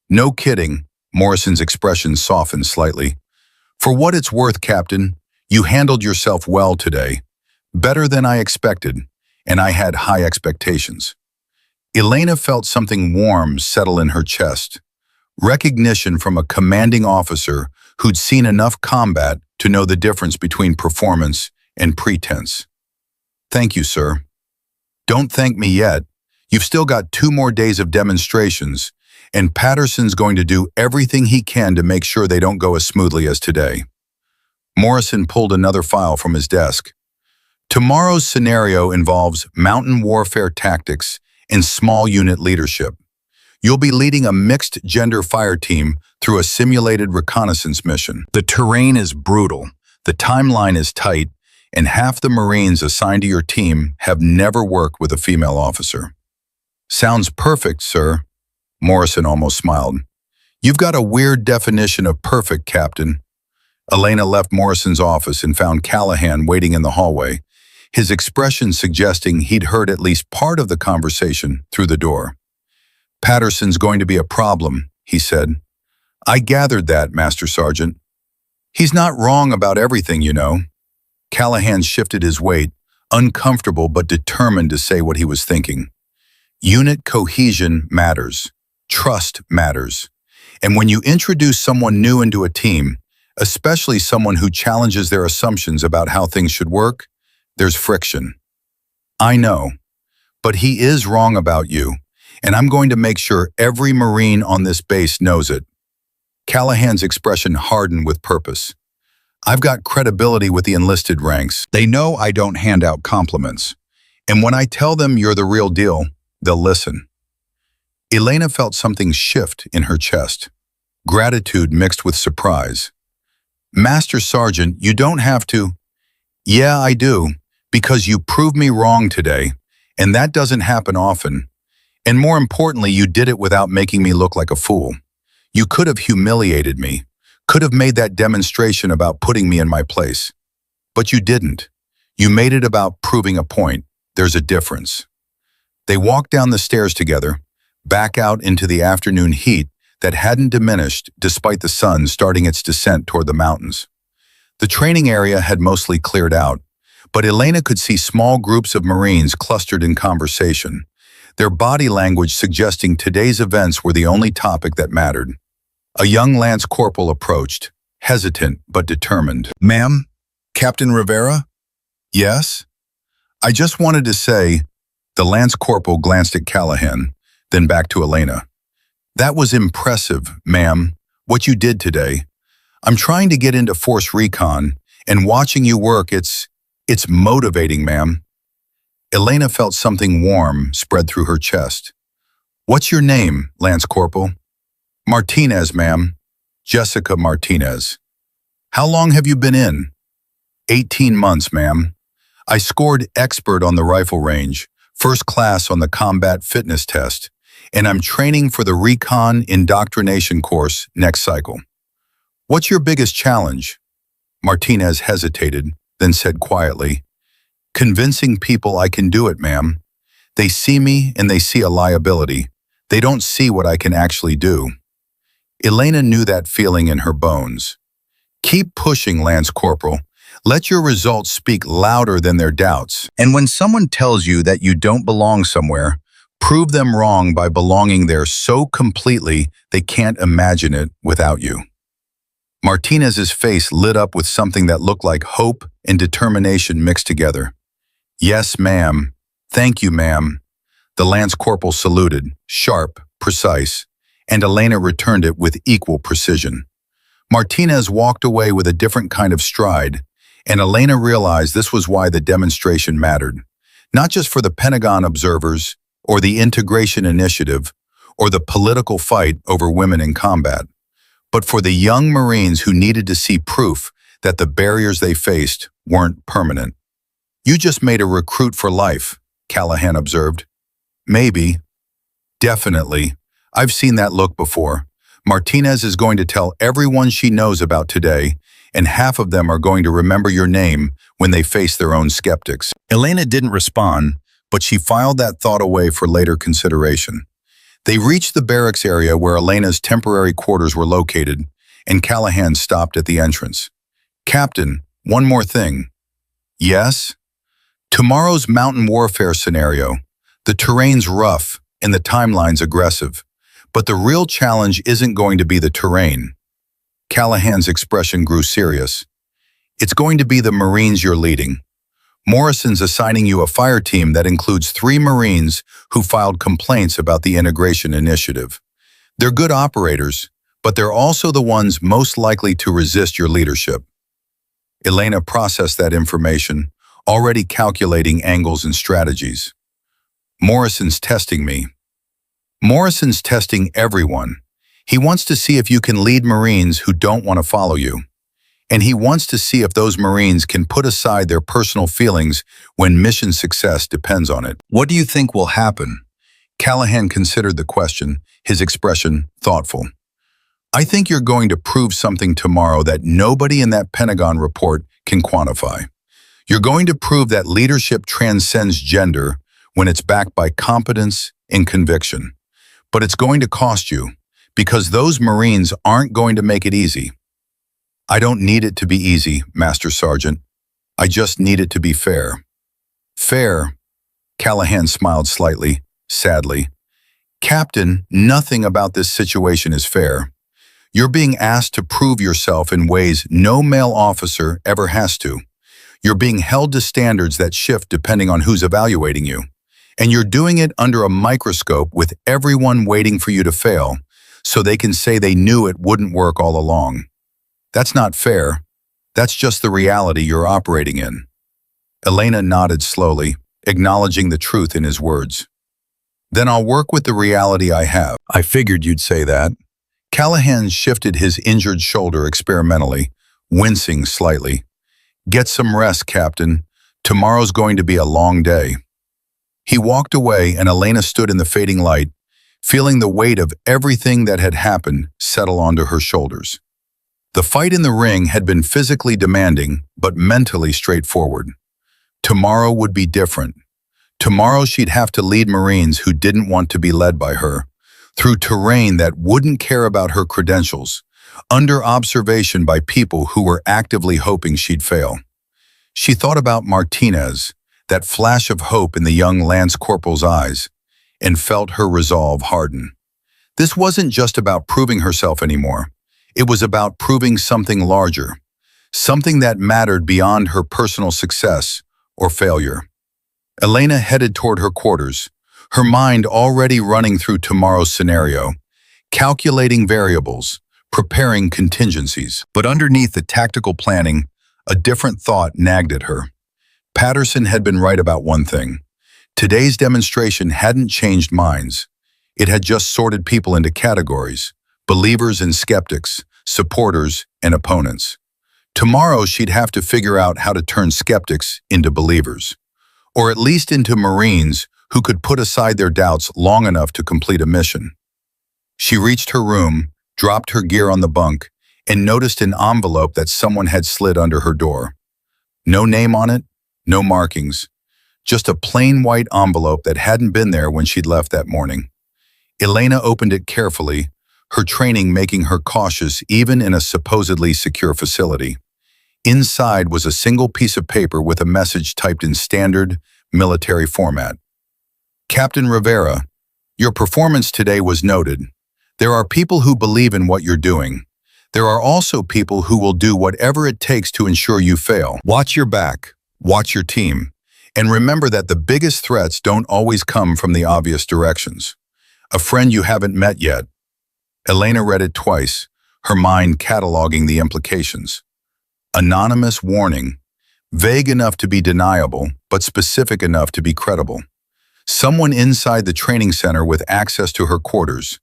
No kidding, Morrison's expression softened slightly. For what it's worth, Captain, you handled yourself well today. Better than I expected, and I had high expectations. Elena felt something warm settle in her chest. Recognition from a commanding officer who'd seen enough combat to know the difference between performance and pretense. Thank you, sir. Don't thank me yet. You've still got 2 more days of demonstrations, and Patterson's going to do everything he can to make sure they don't go as smoothly as today. Morrison pulled another file from his desk. Tomorrow's scenario involves mountain warfare tactics and small unit leadership. You'll be leading a mixed-gender fire team through a simulated reconnaissance mission. The terrain is brutal, the timeline is tight, and half the Marines assigned to your team have never worked with a female officer. Sounds perfect, sir. Morrison almost smiled. You've got a weird definition of perfect, Captain. Elena left Morrison's office and found Callahan waiting in the hallway, his expression suggesting he'd heard at least part of the conversation through the door. Patterson's going to be a problem, he said. I gathered that, Master Sergeant. He's not wrong about everything, you know. Callahan shifted his weight, uncomfortable but determined to say what he was thinking. Unit cohesion matters. Trust matters. And when you introduce someone new into a team, especially someone who challenges their assumptions about how things should work, there's friction. I know, but he is wrong about you, and I'm going to make sure every Marine on this base knows it. Callahan's expression hardened with purpose. I've got credibility with the enlisted ranks. They know I don't hand out compliments. And when I tell them you're the real deal, they'll listen. Elena felt something shift in her chest, gratitude mixed with surprise. Master Sergeant, you don't have to. Yeah, I do, because you proved me wrong today, and that doesn't happen often. And more importantly, you did it without making me look like a fool. You could have humiliated me, Could have made that demonstration about putting me in my place. But you didn't. You made it about proving a point. There's a difference. They walked down the stairs together, back out into the afternoon heat that hadn't diminished despite the sun starting its descent toward the mountains. The training area had mostly cleared out, but Elena could see small groups of Marines clustered in conversation, their body language suggesting today's events were the only topic that mattered. A young Lance Corporal approached, hesitant but determined. Ma'am? Captain Rivera? Yes? I just wanted to say, the Lance Corporal glanced at Callahan, then back to Elena. That was impressive, ma'am, what you did today. I'm trying to get into force recon, and watching you work, it's motivating, ma'am. Elena felt something warm spread through her chest. What's your name, Lance Corporal? Martinez, ma'am. Jessica Martinez. How long have you been in? 18 months, ma'am. I scored expert on the rifle range, first class on the combat fitness test, and I'm training for the recon indoctrination course next cycle. What's your biggest challenge? Martinez hesitated, then said quietly, convincing people I can do it, ma'am. They see me and they see a liability. They don't see what I can actually do. Elena knew that feeling in her bones. Keep pushing, Lance Corporal. Let your results speak louder than their doubts. And when someone tells you that you don't belong somewhere, prove them wrong by belonging there so completely they can't imagine it without you. Martinez's face lit up with something that looked like hope and determination mixed together. Yes, ma'am. Thank you, ma'am. The Lance Corporal saluted, sharp, precise, and Elena returned it with equal precision. Martinez walked away with a different kind of stride, and Elena realized this was why the demonstration mattered, not just for the Pentagon observers, or the Integration Initiative, or the political fight over women in combat, but for the young Marines who needed to see proof that the barriers they faced weren't permanent. You just made a recruit for life, Callahan observed. Maybe. Definitely. I've seen that look before. Martinez is going to tell everyone she knows about today, and half of them are going to remember your name when they face their own skeptics. Elena didn't respond, but she filed that thought away for later consideration. They reached the barracks area where Elena's temporary quarters were located, and Callahan stopped at the entrance. Captain, one more thing. Yes? Tomorrow's mountain warfare scenario. The terrain's rough and the timeline's aggressive, but the real challenge isn't going to be the terrain. Callahan's expression grew serious. It's going to be the Marines you're leading. Morrison's assigning you a fire team that includes 3 Marines who filed complaints about the Integration Initiative. They're good operators, but they're also the ones most likely to resist your leadership. Elena processed that information, already calculating angles and strategies. Morrison's testing me. Morrison's testing everyone. He wants to see if you can lead Marines who don't want to follow you. And he wants to see if those Marines can put aside their personal feelings when mission success depends on it. What do you think will happen? Callahan considered the question, his expression thoughtful. I think you're going to prove something tomorrow that nobody in that Pentagon report can quantify. You're going to prove that leadership transcends gender when it's backed by competence and conviction. But it's going to cost you, because those Marines aren't going to make it easy. I don't need it to be easy, Master Sergeant. I just need it to be fair. Fair? Callahan smiled slightly, sadly. Captain, nothing about this situation is fair. You're being asked to prove yourself in ways no male officer ever has to. You're being held to standards that shift depending on who's evaluating you. And you're doing it under a microscope with everyone waiting for you to fail, so they can say they knew it wouldn't work all along. That's not fair. That's just the reality you're operating in. Elena nodded slowly, acknowledging the truth in his words. Then I'll work with the reality I have. I figured you'd say that. Callahan shifted his injured shoulder experimentally, wincing slightly. Get some rest, Captain. Tomorrow's going to be a long day. He walked away and Elena stood in the fading light, feeling the weight of everything that had happened settle onto her shoulders. The fight in the ring had been physically demanding, but mentally straightforward. Tomorrow would be different. Tomorrow she'd have to lead Marines who didn't want to be led by her, through terrain that wouldn't care about her credentials, under observation by people who were actively hoping she'd fail. She thought about Martinez, that flash of hope in the young Lance Corporal's eyes, and felt her resolve harden. This wasn't just about proving herself anymore. It was about proving something larger, something that mattered beyond her personal success or failure. Elena headed toward her quarters, her mind already running through tomorrow's scenario, calculating variables, preparing contingencies. But underneath the tactical planning, a different thought nagged at her. Patterson had been right about one thing. Today's demonstration hadn't changed minds. It had just sorted people into categories, believers and skeptics, supporters and opponents. Tomorrow she'd have to figure out how to turn skeptics into believers, or at least into Marines who could put aside their doubts long enough to complete a mission. She reached her room, dropped her gear on the bunk, and noticed an envelope that someone had slid under her door. No name on it, no markings, just a plain white envelope that hadn't been there when she'd left that morning. Elena opened it carefully, her training making her cautious even in a supposedly secure facility. Inside was a single piece of paper with a message typed in standard military format. Captain Rivera, your performance today was noted. There are people who believe in what you're doing. There are also people who will do whatever it takes to ensure you fail. Watch your back, watch your team, and remember that the biggest threats don't always come from the obvious directions. A friend you haven't met yet. Elena read it twice, her mind cataloging the implications. Anonymous warning, vague enough to be deniable, but specific enough to be credible. Someone inside the training center with access to her quarters.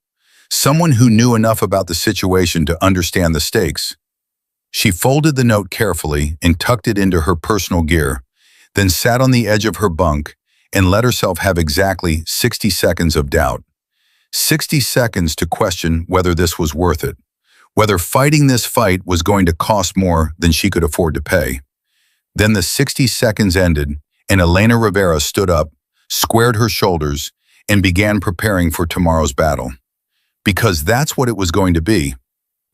Someone who knew enough about the situation to understand the stakes. She folded the note carefully and tucked it into her personal gear, then sat on the edge of her bunk and let herself have exactly 60 seconds of doubt. 60 seconds to question whether this was worth it, whether fighting this fight was going to cost more than she could afford to pay. Then the 60 seconds ended, and Elena Rivera stood up, squared her shoulders, and began preparing for tomorrow's battle. Because that's what it was going to be.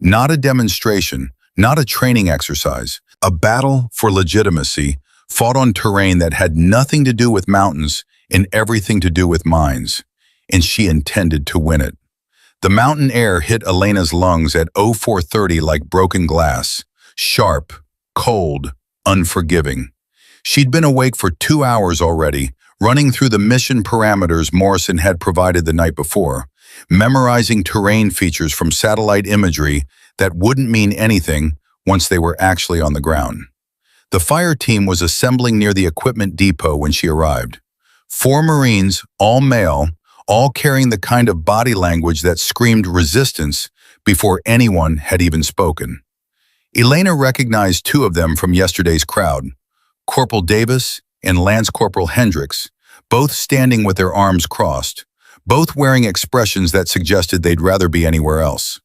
Not a demonstration, not a training exercise, a battle for legitimacy, fought on terrain that had nothing to do with mountains and everything to do with minds. And she intended to win it. The mountain air hit Elena's lungs at 0430 like broken glass, sharp, cold, unforgiving. She'd been awake for 2 hours already, running through the mission parameters Morrison had provided the night before, memorizing terrain features from satellite imagery that wouldn't mean anything once they were actually on the ground. The fire team was assembling near the equipment depot when she arrived. 4 Marines, all male, all carrying the kind of body language that screamed resistance before anyone had even spoken. Elena recognized 2 of them from yesterday's crowd, Corporal Davis and Lance Corporal Hendricks, both standing with their arms crossed, both wearing expressions that suggested they'd rather be anywhere else.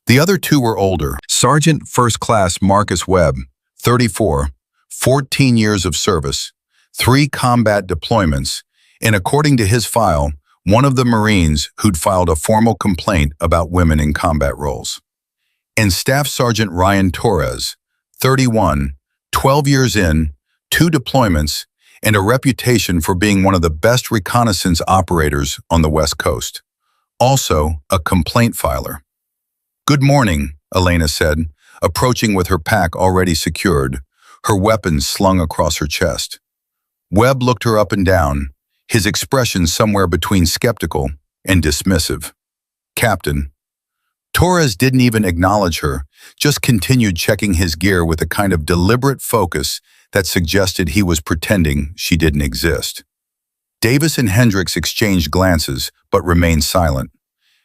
The other 2 were older. Sergeant First Class Marcus Webb, 34, 14 years of service, 3 combat deployments, and according to his file, one of the Marines who'd filed a formal complaint about women in combat roles. And Staff Sergeant Ryan Torres, 31, 12 years in, 2 deployments, and a reputation for being one of the best reconnaissance operators on the West Coast. Also, a complaint filer. "Good morning," Elena said, approaching with her pack already secured, her weapons slung across her chest. Webb looked her up and down, his expression somewhere between skeptical and dismissive. "Captain." Torres didn't even acknowledge her, just continued checking his gear with a kind of deliberate focus that suggested he was pretending she didn't exist. Davis and Hendricks exchanged glances, but remained silent.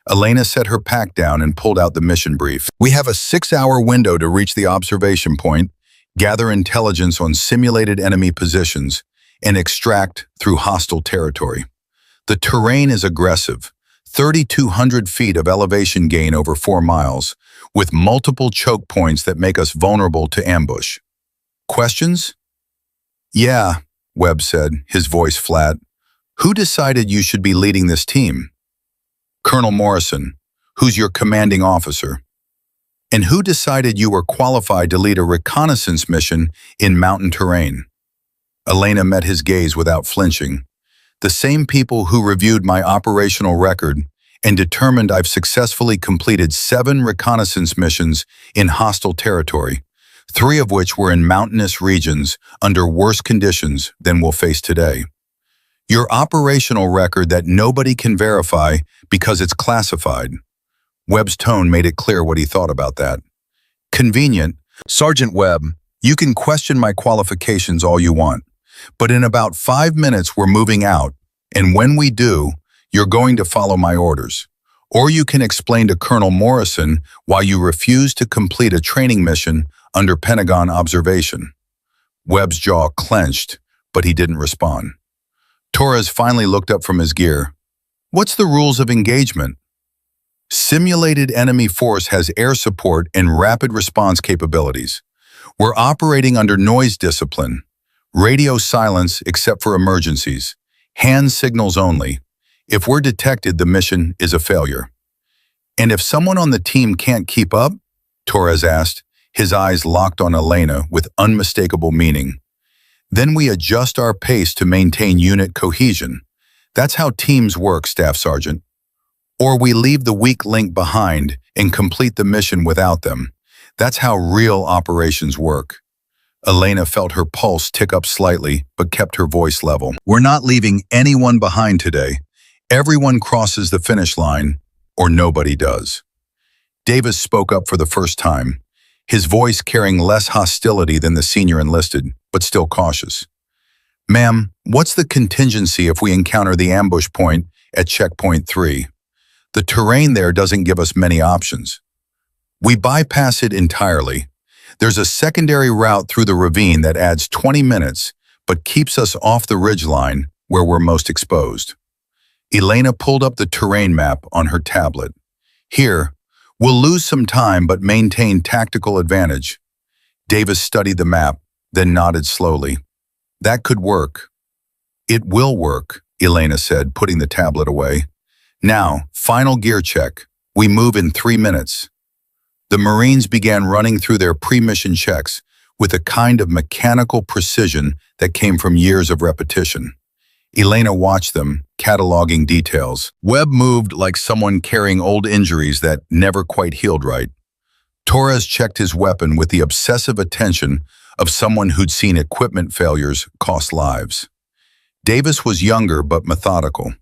Elena set her pack down and pulled out the mission brief. "We have a 6-hour window to reach the observation point, gather intelligence on simulated enemy positions, and extract through hostile territory. The terrain is aggressive, 3,200 feet of elevation gain over 4 miles, with multiple choke points that make us vulnerable to ambush. Questions? Yeah, Webb said, his voice flat. Who decided you should be leading this team? Colonel Morrison, who's your commanding officer. And who decided you were qualified to lead a reconnaissance mission in mountain terrain? Elena met his gaze without flinching. The same people who reviewed my operational record and determined I've successfully completed 7 reconnaissance missions in hostile territory, 3 of which were in mountainous regions under worse conditions than we'll face today. Your operational record that nobody can verify because it's classified. Webb's tone made it clear what he thought about that. Convenient. Sergeant Webb, you can question my qualifications all you want, but in about 5 minutes we're moving out, and when we do, you're going to follow my orders. Or you can explain to Colonel Morrison why you refuse to complete a training mission under Pentagon observation. Webb's jaw clenched, but he didn't respond. Torres finally looked up from his gear. What's the rules of engagement? Simulated enemy force has air support and rapid response capabilities. We're operating under noise discipline, radio silence except for emergencies, hand signals only. If we're detected, the mission is a failure. And if someone on the team can't keep up? Torres asked, his eyes locked on Elena with unmistakable meaning. Then we adjust our pace to maintain unit cohesion. That's how teams work, Staff Sergeant. Or we leave the weak link behind and complete the mission without them. That's how real operations work. Elena felt her pulse tick up slightly, but kept her voice level. We're not leaving anyone behind today. Everyone crosses the finish line, or nobody does. Davis spoke up for the first time, his voice carrying less hostility than the senior enlisted, but still cautious. Ma'am, what's the contingency if we encounter the ambush point at checkpoint 3? The terrain there doesn't give us many options. We bypass it entirely. There's a secondary route through the ravine that adds 20 minutes, but keeps us off the ridgeline where we're most exposed. Elena pulled up the terrain map on her tablet. Here, we'll lose some time but maintain tactical advantage. Davis studied the map, then nodded slowly. That could work. It will work, Elena said, putting the tablet away. Now, final gear check. We move in 3 minutes. The Marines began running through their pre-mission checks with a kind of mechanical precision that came from years of repetition. Elena watched them, cataloging details. Webb moved like someone carrying old injuries that never quite healed right. Torres checked his weapon with the obsessive attention of someone who'd seen equipment failures cost lives. Davis was younger but methodical.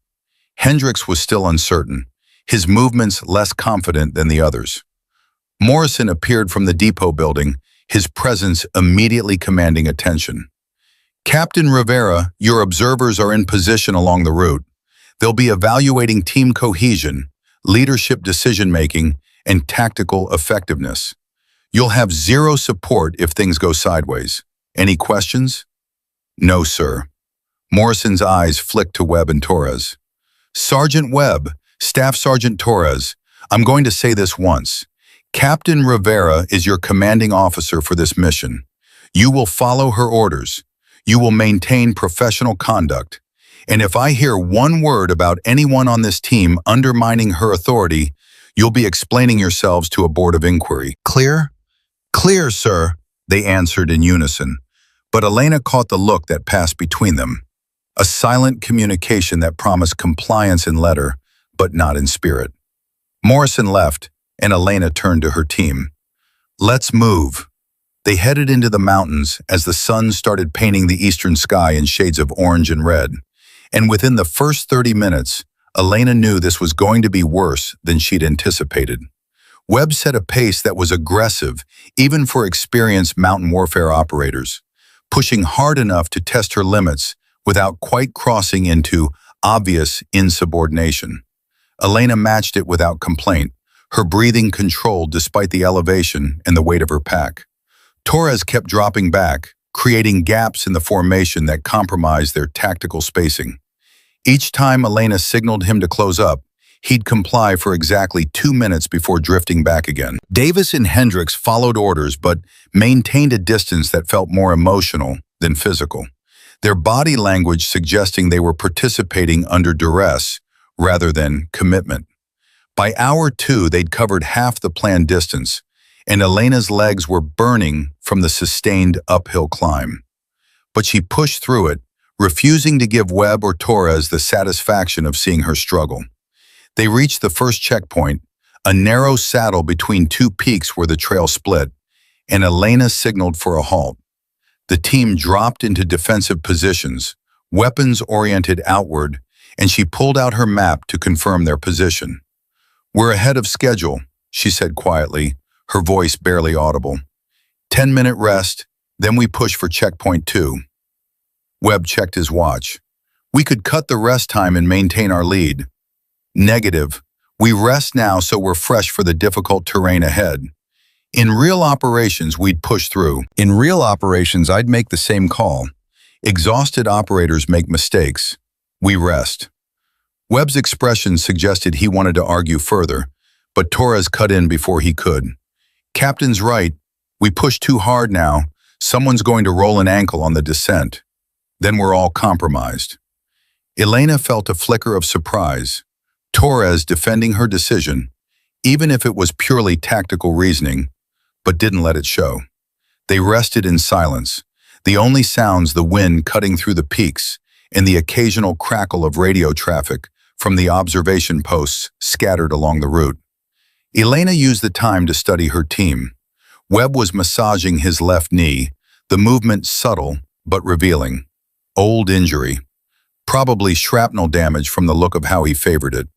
Hendricks was still uncertain, his movements less confident than the others. Morrison appeared from the depot building, his presence immediately commanding attention. Captain Rivera, your observers are in position along the route. They'll be evaluating team cohesion, leadership decision-making, and tactical effectiveness. You'll have zero support if things go sideways. Any questions? No, sir. Morrison's eyes flicked to Webb and Torres. Sergeant Webb, Staff Sergeant Torres, I'm going to say this once. Captain Rivera is your commanding officer for this mission. You will follow her orders. You will maintain professional conduct. And if I hear one word about anyone on this team undermining her authority, you'll be explaining yourselves to a board of inquiry. Clear? Clear, sir, they answered in unison. But Elena caught the look that passed between them. A silent communication that promised compliance in letter, but not in spirit. Morrison left, and Elena turned to her team. Let's move. They headed into the mountains as the sun started painting the eastern sky in shades of orange and red. And within the first 30 minutes, Elena knew this was going to be worse than she'd anticipated. Webb set a pace that was aggressive, even for experienced mountain warfare operators, pushing hard enough to test her limits without quite crossing into obvious insubordination. Elena matched it without complaint, her breathing controlled despite the elevation and the weight of her pack. Torres kept dropping back, creating gaps in the formation that compromised their tactical spacing. Each time Elena signaled him to close up, He'd comply for exactly 2 minutes before drifting back again. Davis and Hendricks followed orders but maintained a distance that felt more emotional than physical, their body language suggesting they were participating under duress rather than commitment. By hour 2, they'd covered half the planned distance, and Elena's legs were burning from the sustained uphill climb. But she pushed through it, refusing to give Webb or Torres the satisfaction of seeing her struggle. They reached the first checkpoint, a narrow saddle between two peaks where the trail split, and Elena signaled for a halt. The team dropped into defensive positions, weapons oriented outward, and she pulled out her map to confirm their position. "We're ahead of schedule," she said quietly, her voice barely audible. 10-minute rest, then we push for checkpoint 2. Webb checked his watch. "We could cut the rest time and maintain our lead." "Negative. We rest now so we're fresh for the difficult terrain ahead. In real operations, we'd push through." In real operations, I'd make the same call. "Exhausted operators make mistakes. We rest." Webb's expression suggested he wanted to argue further, but Torres cut in before he could. "Captain's right. We push too hard now. Someone's going to roll an ankle on the descent. Then we're all compromised." Elena felt a flicker of surprise. Torres defending her decision, even if it was purely tactical reasoning, but didn't let it show. They rested in silence, the only sounds the wind cutting through the peaks and the occasional crackle of radio traffic from the observation posts scattered along the route. Elena used the time to study her team. Webb was massaging his left knee, the movement subtle but revealing. Old injury, probably shrapnel damage from the look of how he favored it.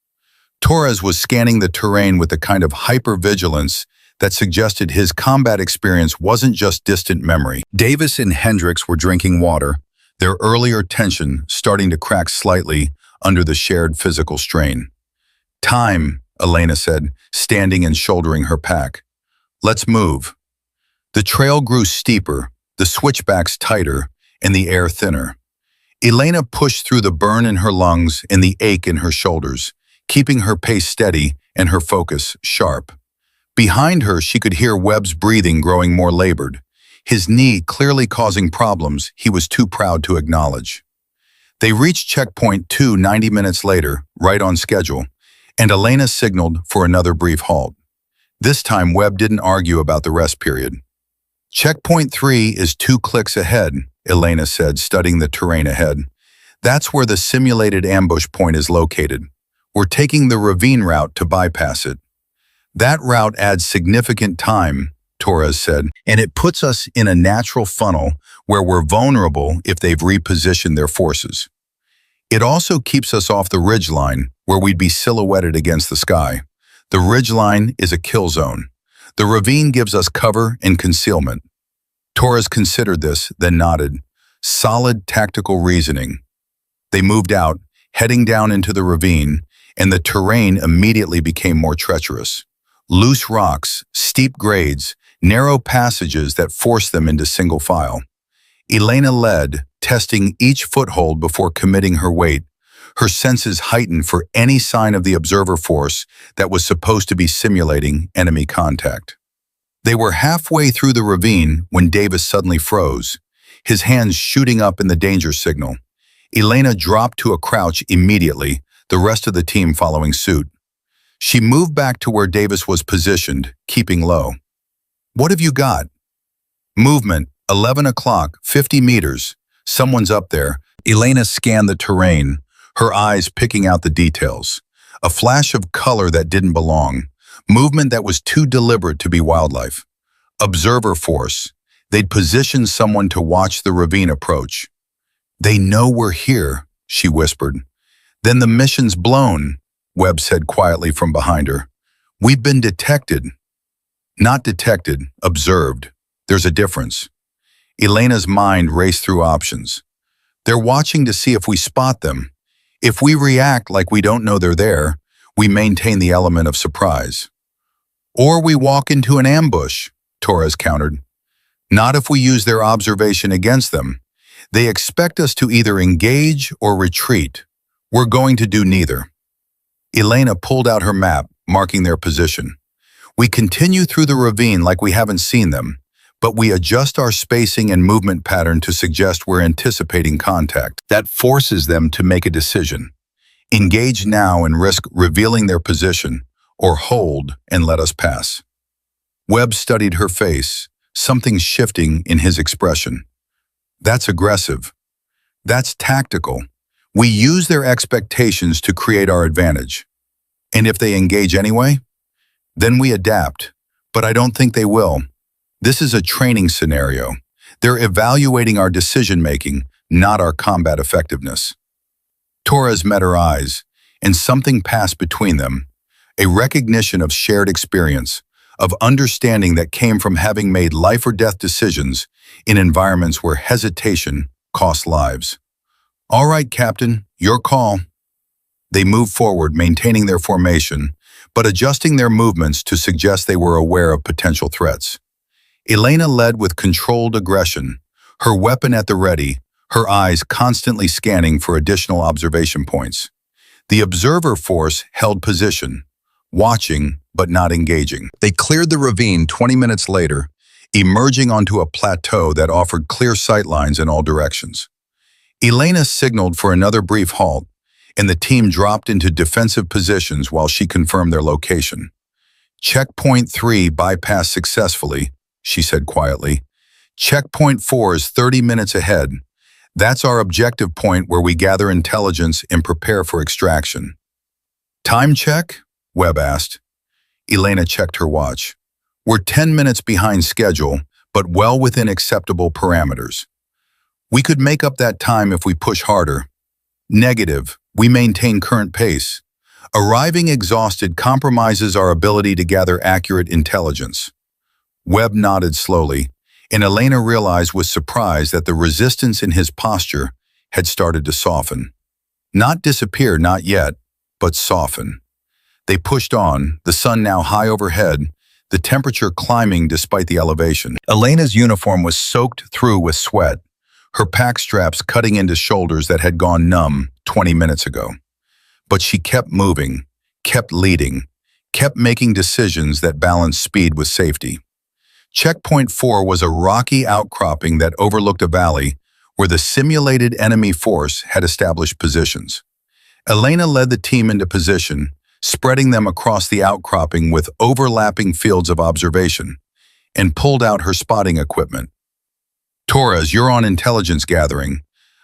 Torres was scanning the terrain with the kind of hypervigilance that suggested his combat experience wasn't just distant memory. Davis and Hendricks were drinking water, their earlier tension starting to crack slightly under the shared physical strain. "Time," Elena said, standing and shouldering her pack. "Let's move." The trail grew steeper, the switchbacks tighter, and the air thinner. Elena pushed through the burn in her lungs and the ache in her shoulders, keeping her pace steady and her focus sharp. Behind her, she could hear Webb's breathing growing more labored, his knee clearly causing problems he was too proud to acknowledge. They reached checkpoint 2 90 minutes later, right on schedule, and Elena signaled for another brief halt. This time, Webb didn't argue about the rest period. "Checkpoint 3 is 2 clicks ahead," Elena said, studying the terrain ahead. "That's where the simulated ambush point is located. We're taking the ravine route to bypass it." "That route adds significant time," Torres said, "and it puts us in a natural funnel where we're vulnerable if they've repositioned their forces. It also keeps us off the ridgeline, where we'd be silhouetted against the sky. The ridgeline is a kill zone. The ravine gives us cover and concealment." Torres considered this, then nodded. Solid tactical reasoning. They moved out, heading down into the ravine, and the terrain immediately became more treacherous. Loose rocks, steep grades, narrow passages that forced them into single file. Elena led, testing each foothold before committing her weight, her senses heightened for any sign of the observer force that was supposed to be simulating enemy contact. They were halfway through the ravine when Davis suddenly froze, his hands shooting up in the danger signal. Elena dropped to a crouch immediately, the rest of the team following suit. She moved back to where Davis was positioned, keeping low. "What have you got?" "Movement, 11 o'clock, 50 meters. Someone's up there." Elena scanned the terrain, her eyes picking out the details. A flash of color that didn't belong. Movement that was too deliberate to be wildlife. Observer force. They'd positioned someone to watch the ravine approach. "They know we're here," she whispered. "Then the mission's blown," Webb said quietly from behind her. "We've been detected." "Not detected, observed. There's a difference." Elena's mind raced through options. "They're watching to see if we spot them. If we react like we don't know they're there, we maintain the element of surprise. Or we walk into an ambush," Torres countered. "Not if we use their observation against them. They expect us to either engage or retreat. We're going to do neither." Elena pulled out her map, marking their position. We continue through the ravine like we haven't seen them, but we adjust our spacing and movement pattern to suggest we're anticipating contact. That forces them to make a decision. Engage now and risk revealing their position, or hold and let us pass. Webb studied her face, something shifting in his expression. That's aggressive. That's tactical. We use their expectations to create our advantage. And if they engage anyway, then we adapt, but I don't think they will. This is a training scenario. They're evaluating our decision-making, not our combat effectiveness. Torres met her eyes, and something passed between them, a recognition of shared experience, of understanding that came from having made life-or-death decisions in environments where hesitation cost lives. All right, Captain, your call. They moved forward, maintaining their formation, but adjusting their movements to suggest they were aware of potential threats. Elena led with controlled aggression, her weapon at the ready, her eyes constantly scanning for additional observation points. The observer force held position, watching but not engaging. They cleared the ravine 20 minutes later, emerging onto a plateau that offered clear sightlines in all directions. Elena signaled for another brief halt, and the team dropped into defensive positions while she confirmed their location. Checkpoint 3 bypassed successfully, she said quietly. Checkpoint 4 is 30 minutes ahead. That's our objective point where we gather intelligence and prepare for extraction. Time check? Webb asked. Elena checked her watch. We're 10 minutes behind schedule, but well within acceptable parameters. We could make up that time if we push harder. Negative. We maintain current pace. Arriving exhausted compromises our ability to gather accurate intelligence. Webb nodded slowly, and Elena realized with surprise that the resistance in his posture had started to soften. Not disappear, not yet, but soften. They pushed on, the sun now high overhead, the temperature climbing despite the elevation. Elena's uniform was soaked through with sweat, her pack straps cutting into shoulders that had gone numb 20 minutes ago. But she kept moving, kept leading, kept making decisions that balanced speed with safety. Checkpoint 4 was a rocky outcropping that overlooked a valley where the simulated enemy force had established positions. Elena led the team into position, spreading them across the outcropping with overlapping fields of observation, and pulled out her spotting equipment. Torres, you're on intelligence gathering.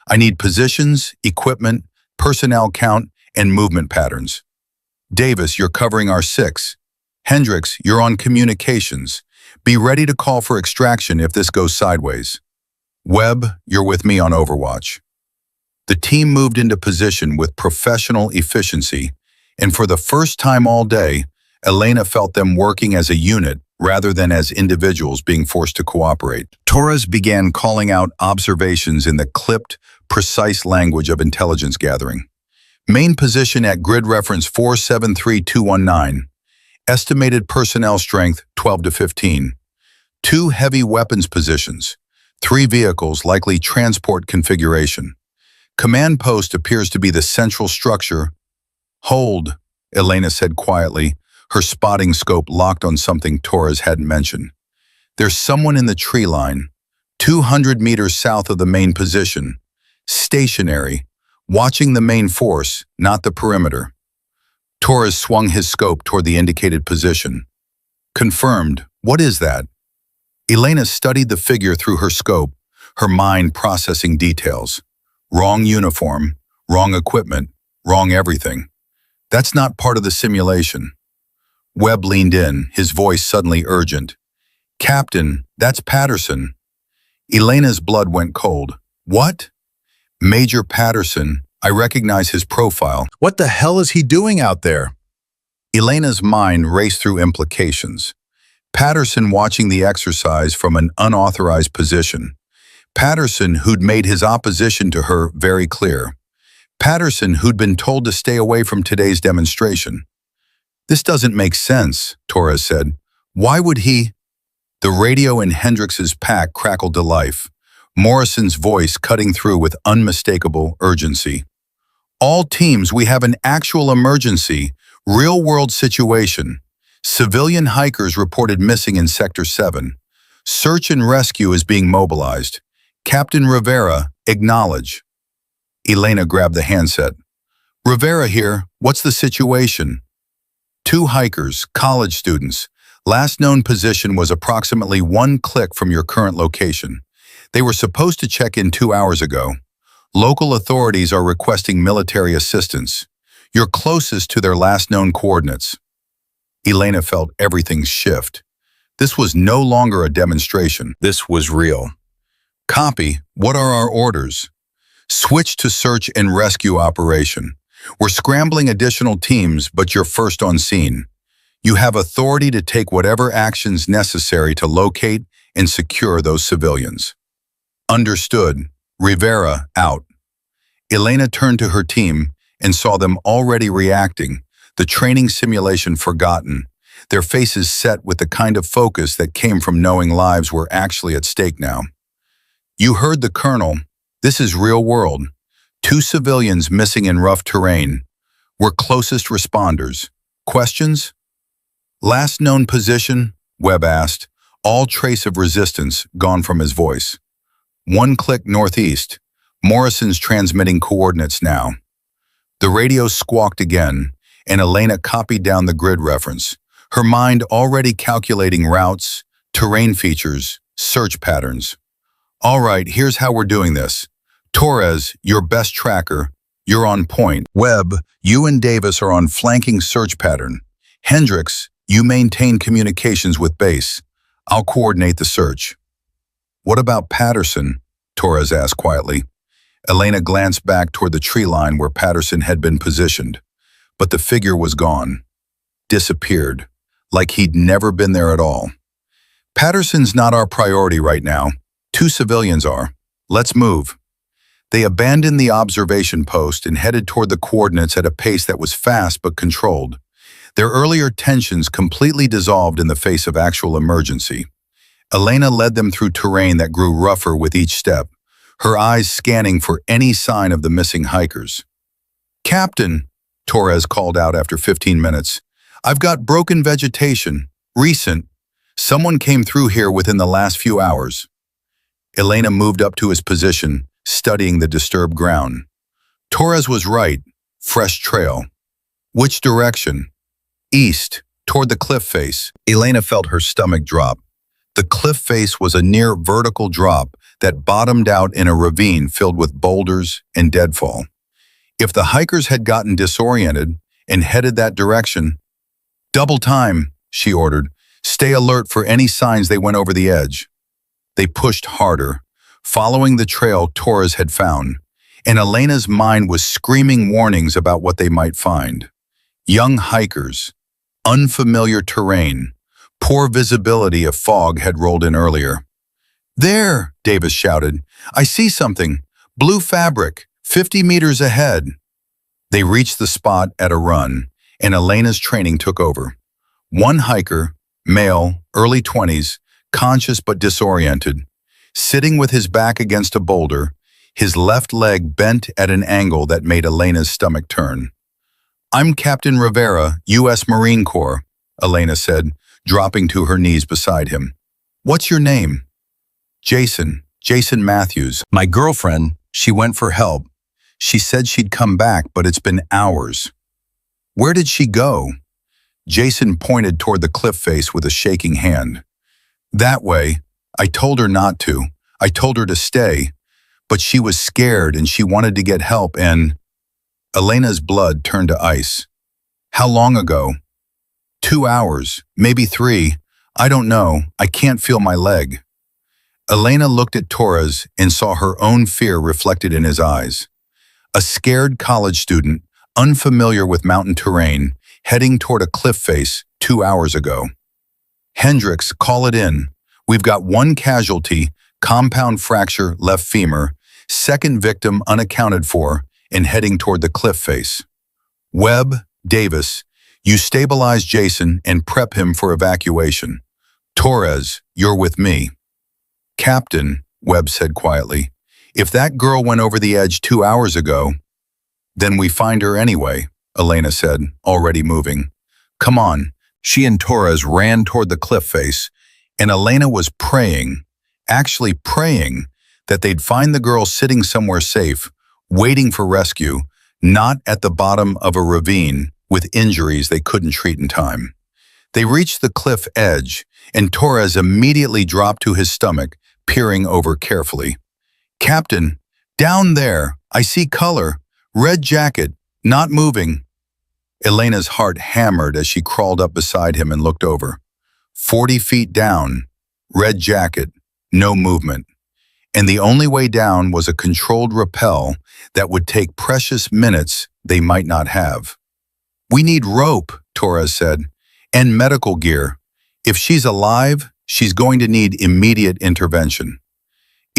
I need positions, equipment, personnel count, and movement patterns. Davis, you're covering our 6. Hendricks, you're on communications. Be ready to call for extraction if this goes sideways. Webb, you're with me on Overwatch. The team moved into position with professional efficiency, and for the first time all day, Elena felt them working as a unit rather than as individuals being forced to cooperate. Torres began calling out observations in the clipped, precise language of intelligence gathering. Main position at grid reference 473219. Estimated personnel strength 12 to 15. 2 heavy weapons positions. 3 vehicles, likely transport configuration. Command post appears to be the central structure. Hold, Elena said quietly, her spotting scope locked on something Torres hadn't mentioned. There's someone in the tree line, 200 meters south of the main position, stationary, watching the main force, not the perimeter. Torres swung his scope toward the indicated position. Confirmed. What is that? Elena studied the figure through her scope, her mind processing details. Wrong uniform, wrong equipment, wrong everything. That's not part of the simulation. Webb leaned in, his voice suddenly urgent. Captain, that's Patterson. Elena's blood went cold. What? Major Patterson. I recognize his profile. What the hell is he doing out there? Elena's mind raced through implications. Patterson watching the exercise from an unauthorized position. Patterson who'd made his opposition to her very clear. Patterson who'd been told to stay away from today's demonstration. This doesn't make sense, Torres said. Why would he? The radio in Hendricks's pack crackled to life, Morrison's voice cutting through with unmistakable urgency. All teams, we have an actual emergency, real-world situation. Civilian hikers reported missing in Sector 7. Search and rescue is being mobilized. Captain Rivera, acknowledge. Elena grabbed the handset. Rivera here, what's the situation? 2 hikers, college students. Last known position was approximately 1 click from your current location. They were supposed to check in 2 hours ago. Local authorities are requesting military assistance. You're closest to their last known coordinates. Elena felt everything shift. This was no longer a demonstration. This was real. Copy, what are our orders? Switch to search and rescue operation. We're scrambling additional teams, but you're first on scene. You have authority to take whatever actions necessary to locate and secure those civilians. Understood. Rivera, out. Elena turned to her team and saw them already reacting, the training simulation forgotten, their faces set with the kind of focus that came from knowing lives were actually at stake now. You heard the colonel. This is real world. 2 civilians missing in rough terrain. We're closest responders. Questions? Last known position? Webb asked, all trace of resistance gone from his voice. 1 click northeast. Morrison's transmitting coordinates now. The radio squawked again, and Elena copied down the grid reference, her mind already calculating routes, terrain features, search patterns. All right, here's how we're doing this. Torres, your best tracker, you're on point. Webb, you and Davis are on flanking search pattern. Hendricks, you maintain communications with base. I'll coordinate the search. What about Patterson? Torres asked quietly. Elena glanced back toward the tree line where Patterson had been positioned, but the figure was gone. Disappeared, like he'd never been there at all. Patterson's not our priority right now. 2 civilians are. Let's move. They abandoned the observation post and headed toward the coordinates at a pace that was fast but controlled. Their earlier tensions completely dissolved in the face of actual emergency. Elena led them through terrain that grew rougher with each step, her eyes scanning for any sign of the missing hikers. Captain, Torres called out after 15 minutes, I've got broken vegetation. Recent. Someone came through here within the last few hours. Elena moved up to his position, studying the disturbed ground. Torres was right. Fresh trail. Which direction? East, toward the cliff face. Elena felt her stomach drop. The cliff face was a near vertical drop that bottomed out in a ravine filled with boulders and deadfall. If the hikers had gotten disoriented and headed that direction, double time, she ordered. Stay alert for any signs they went over the edge. They pushed harder, following the trail Torres had found, and Elena's mind was screaming warnings about what they might find. Young hikers, unfamiliar terrain, poor visibility if fog had rolled in earlier. There, Davis shouted. I see something. Blue fabric, 50 meters ahead. They reached the spot at a run, and Elena's training took over. 1 hiker, male, early 20s, conscious but disoriented, sitting with his back against a boulder, his left leg bent at an angle that made Elena's stomach turn. I'm Captain Rivera, U.S. Marine Corps, Elena said, dropping to her knees beside him. What's your name? Jason Matthews. My girlfriend, she went for help. She said she'd come back, but it's been hours. Where did she go? Jason pointed toward the cliff face with a shaking hand. That way. I told her not to. I told her to stay, but she was scared and she wanted to get help and… Elena's blood turned to ice. How long ago? 2 hours, maybe 3. I don't know. I can't feel my leg. Elena looked at Torres and saw her own fear reflected in his eyes. A scared college student, unfamiliar with mountain terrain, heading toward a cliff face 2 hours ago. Hendricks, call it in. We've got 1 casualty, compound fracture left femur, 2nd victim unaccounted for, and heading toward the cliff face. Webb, Davis, you stabilize Jason and prep him for evacuation. Torres, you're with me. Captain, Webb said quietly, if that girl went over the edge 2 hours ago, Then we find her anyway, Elena said, already moving. Come on. She and Torres ran toward the cliff face, and Elena was praying, actually praying, that they'd find the girl sitting somewhere safe, waiting for rescue, not at the bottom of a ravine with injuries they couldn't treat in time. They reached the cliff edge, and Torres immediately dropped to his stomach, peering over carefully. Captain, down there, I see color, red jacket, not moving. Elena's heart hammered as she crawled up beside him and looked over. 40 feet down, red jacket, no movement. And the only way down was a controlled rappel that would take precious minutes they might not have. We need rope, Torres said, and medical gear. If she's alive, she's going to need immediate intervention.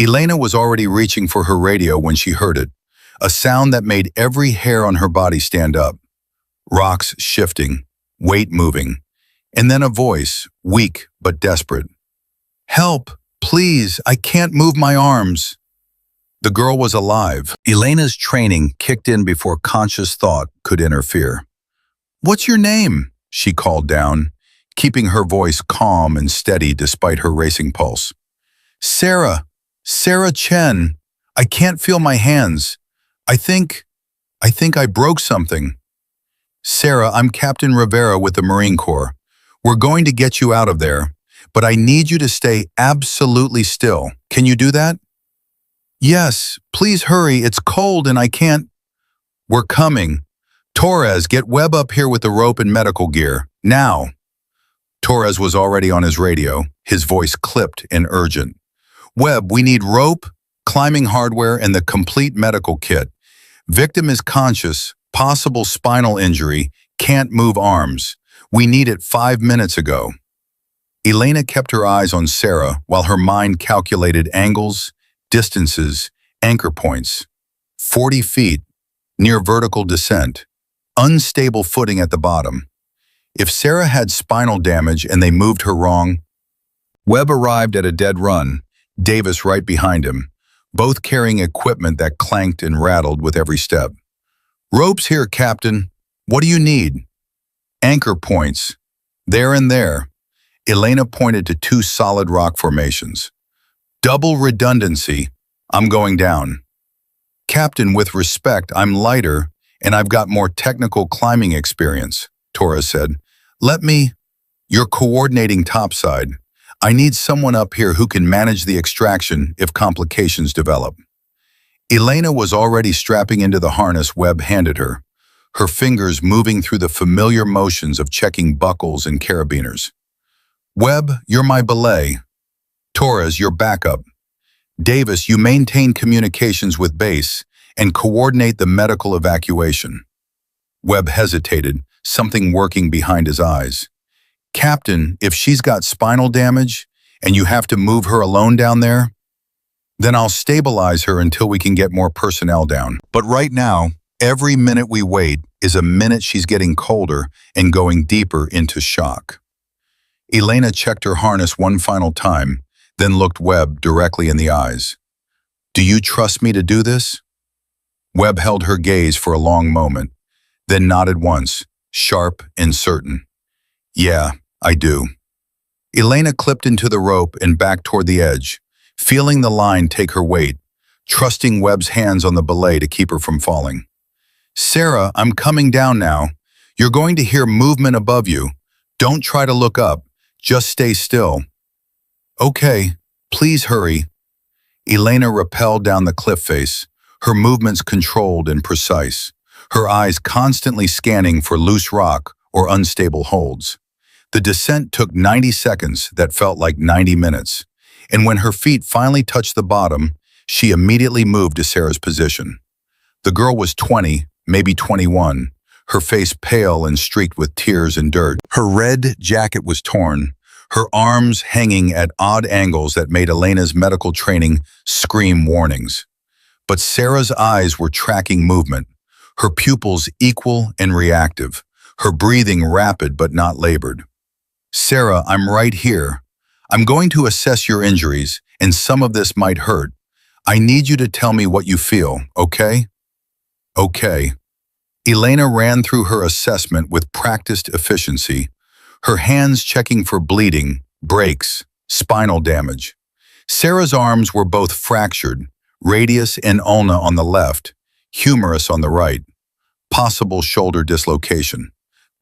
Elena was already reaching for her radio when she heard it, a sound that made every hair on her body stand up. Rocks shifting, weight moving, and then a voice, weak but desperate. Help, please, I can't move my arms. The girl was alive. Elena's training kicked in before conscious thought could interfere. What's your name? She called down, keeping her voice calm and steady despite her racing pulse. Sarah Chen. I can't feel my hands. I think I broke something. Sarah, I'm Captain Rivera with the Marine Corps. We're going to get you out of there, but I need you to stay absolutely still. Can you do that? Yes, please hurry. It's cold and I can't. We're coming. Torres, get Webb up here with the rope and medical gear. Now. Torres was already on his radio, his voice clipped and urgent. Webb, we need rope, climbing hardware, and the complete medical kit. Victim is conscious, possible spinal injury, can't move arms. We need it 5 minutes ago. Elena kept her eyes on Sarah while her mind calculated angles, distances, anchor points. 40 feet, near vertical descent, unstable footing at the bottom. If Sarah had spinal damage and they moved her wrong. Webb arrived at a dead run, Davis right behind him, both carrying equipment that clanked and rattled with every step. Ropes here, Captain. What do you need? Anchor points. There and there. Elena pointed to 2 solid rock formations. Double redundancy. I'm going down. Captain, with respect, I'm lighter and I've got more technical climbing experience, Torres said. You're coordinating topside. I need someone up here who can manage the extraction if complications develop. Elena was already strapping into the harness Webb handed her, her fingers moving through the familiar motions of checking buckles and carabiners. Webb, you're my belay. Torres, your backup. Davis, you maintain communications with base and coordinate the medical evacuation. Webb hesitated, something working behind his eyes. Captain, if she's got spinal damage and you have to move her alone down there, then I'll stabilize her until we can get more personnel down. But right now, every minute we wait is a minute she's getting colder and going deeper into shock. Elena checked her harness one final time, then looked Webb directly in the eyes. Do you trust me to do this? Webb held her gaze for a long moment, then nodded once, sharp and certain. Yeah, I do. Elena clipped into the rope and backed toward the edge, feeling the line take her weight, trusting Webb's hands on the belay to keep her from falling. Sarah, I'm coming down now. You're going to hear movement above you. Don't try to look up. Just stay still. Okay, please hurry. Elena rappelled down the cliff face, her movements controlled and precise, her eyes constantly scanning for loose rock or unstable holds. The descent took 90 seconds that felt like 90 minutes, and when her feet finally touched the bottom, she immediately moved to Sarah's position. The girl was 20, maybe 21, her face pale and streaked with tears and dirt. Her red jacket was torn, her arms hanging at odd angles that made Elena's medical training scream warnings. But Sarah's eyes were tracking movement, her pupils equal and reactive, her breathing rapid but not labored. Sarah, I'm right here. I'm going to assess your injuries, and some of this might hurt. I need you to tell me what you feel, okay? Okay. Elena ran through her assessment with practiced efficiency, her hands checking for bleeding, breaks, spinal damage. Sarah's arms were both fractured, radius and ulna on the left, humerus on the right, possible shoulder dislocation.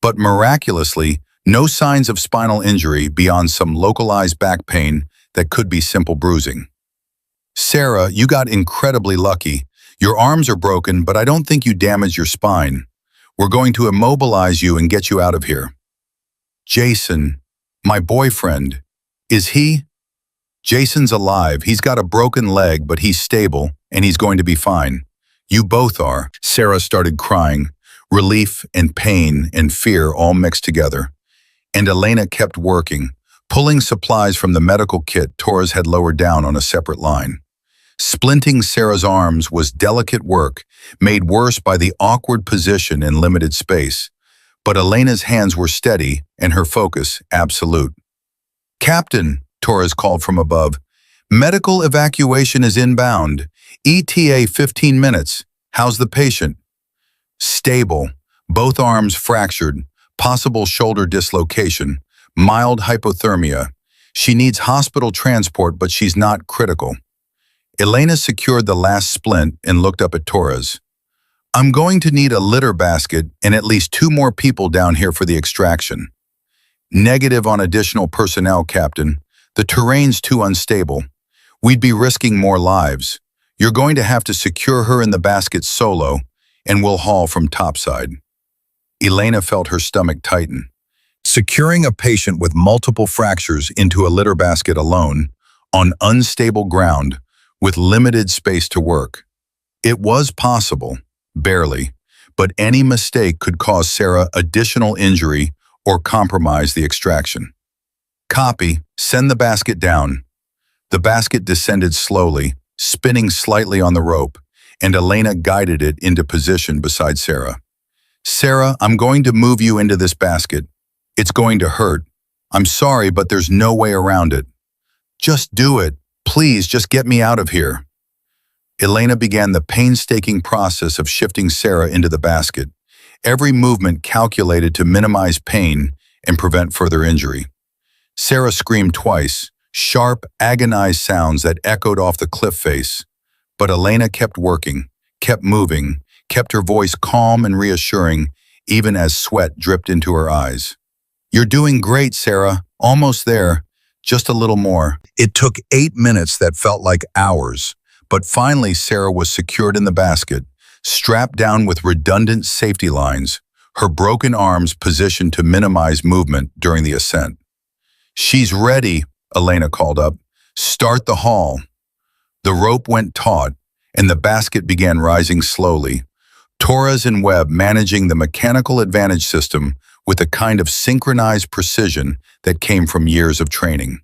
But miraculously, no signs of spinal injury beyond some localized back pain that could be simple bruising. Sarah, you got incredibly lucky. Your arms are broken, but I don't think you damaged your spine. We're going to immobilize you and get you out of here. Jason, my boyfriend, is he? Jason's alive. He's got a broken leg, but he's stable, and he's going to be fine. You both are. Sarah started crying, relief and pain and fear all mixed together. And Elena kept working, pulling supplies from the medical kit Torres had lowered down on a separate line. Splinting Sarah's arms was delicate work, made worse by the awkward position in limited space. But Elena's hands were steady and her focus absolute. "Captain," Torres called from above, "medical evacuation is inbound. ETA 15 minutes. How's the patient?" "Stable. Both arms fractured. Possible shoulder dislocation. Mild hypothermia. She needs hospital transport, but she's not critical." Elena secured the last splint and looked up at Torres. "I'm going to need a litter basket and at least 2 more people down here for the extraction." "Negative on additional personnel, Captain. The terrain's too unstable. We'd be risking more lives. You're going to have to secure her in the basket solo, and we'll haul from topside." Elena felt her stomach tighten. Securing a patient with multiple fractures into a litter basket alone, on unstable ground, with limited space to work. It was possible, barely, but any mistake could cause Sarah additional injury or compromise the extraction. "Copy. Send the basket down." The basket descended slowly, spinning slightly on the rope, and Elena guided it into position beside Sarah. "Sarah, I'm going to move you into this basket. It's going to hurt. I'm sorry, but there's no way around it." "Just do it. Please, just get me out of here." Elena began the painstaking process of shifting Sarah into the basket, every movement calculated to minimize pain and prevent further injury. Sarah screamed twice, sharp, agonized sounds that echoed off the cliff face. But Elena kept working, kept moving, kept her voice calm and reassuring, even as sweat dripped into her eyes. "You're doing great, Sarah. Almost there. Just a little more." It took 8 minutes that felt like hours, but finally Sarah was secured in the basket, strapped down with redundant safety lines, her broken arms positioned to minimize movement during the ascent. "She's ready," Elena called up. "Start the haul." The rope went taut, and the basket began rising slowly, Torres and Webb managing the mechanical advantage system with a kind of synchronized precision that came from years of training.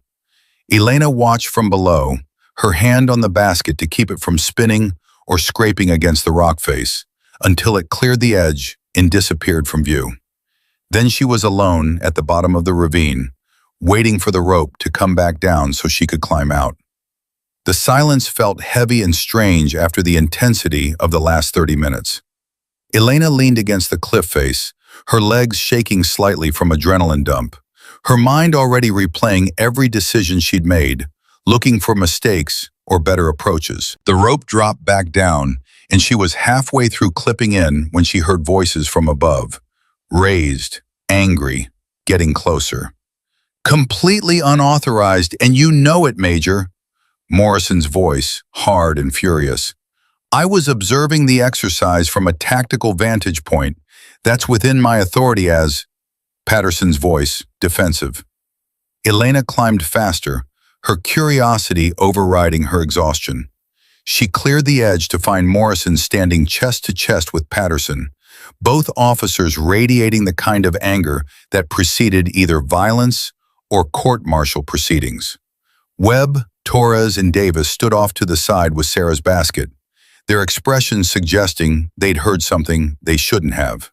Elena watched from below, her hand on the basket to keep it from spinning or scraping against the rock face, until it cleared the edge and disappeared from view. Then she was alone at the bottom of the ravine, waiting for the rope to come back down so she could climb out. The silence felt heavy and strange after the intensity of the last 30 minutes. Elena leaned against the cliff face, her legs shaking slightly from adrenaline dump, her mind already replaying every decision she'd made, looking for mistakes or better approaches. The rope dropped back down, and she was halfway through clipping in when she heard voices from above, raised, angry, getting closer. "Completely unauthorized, and you know it, Major." Morrison's voice, hard and furious. "I was observing the exercise from a tactical vantage point. That's within my authority as—" Patterson's voice, defensive. Elena climbed faster, her curiosity overriding her exhaustion. She cleared the edge to find Morrison standing chest to chest with Patterson, both officers radiating the kind of anger that preceded either violence or court-martial proceedings. Webb, Torres, and Davis stood off to the side with Sarah's basket, their expressions suggesting they'd heard something they shouldn't have.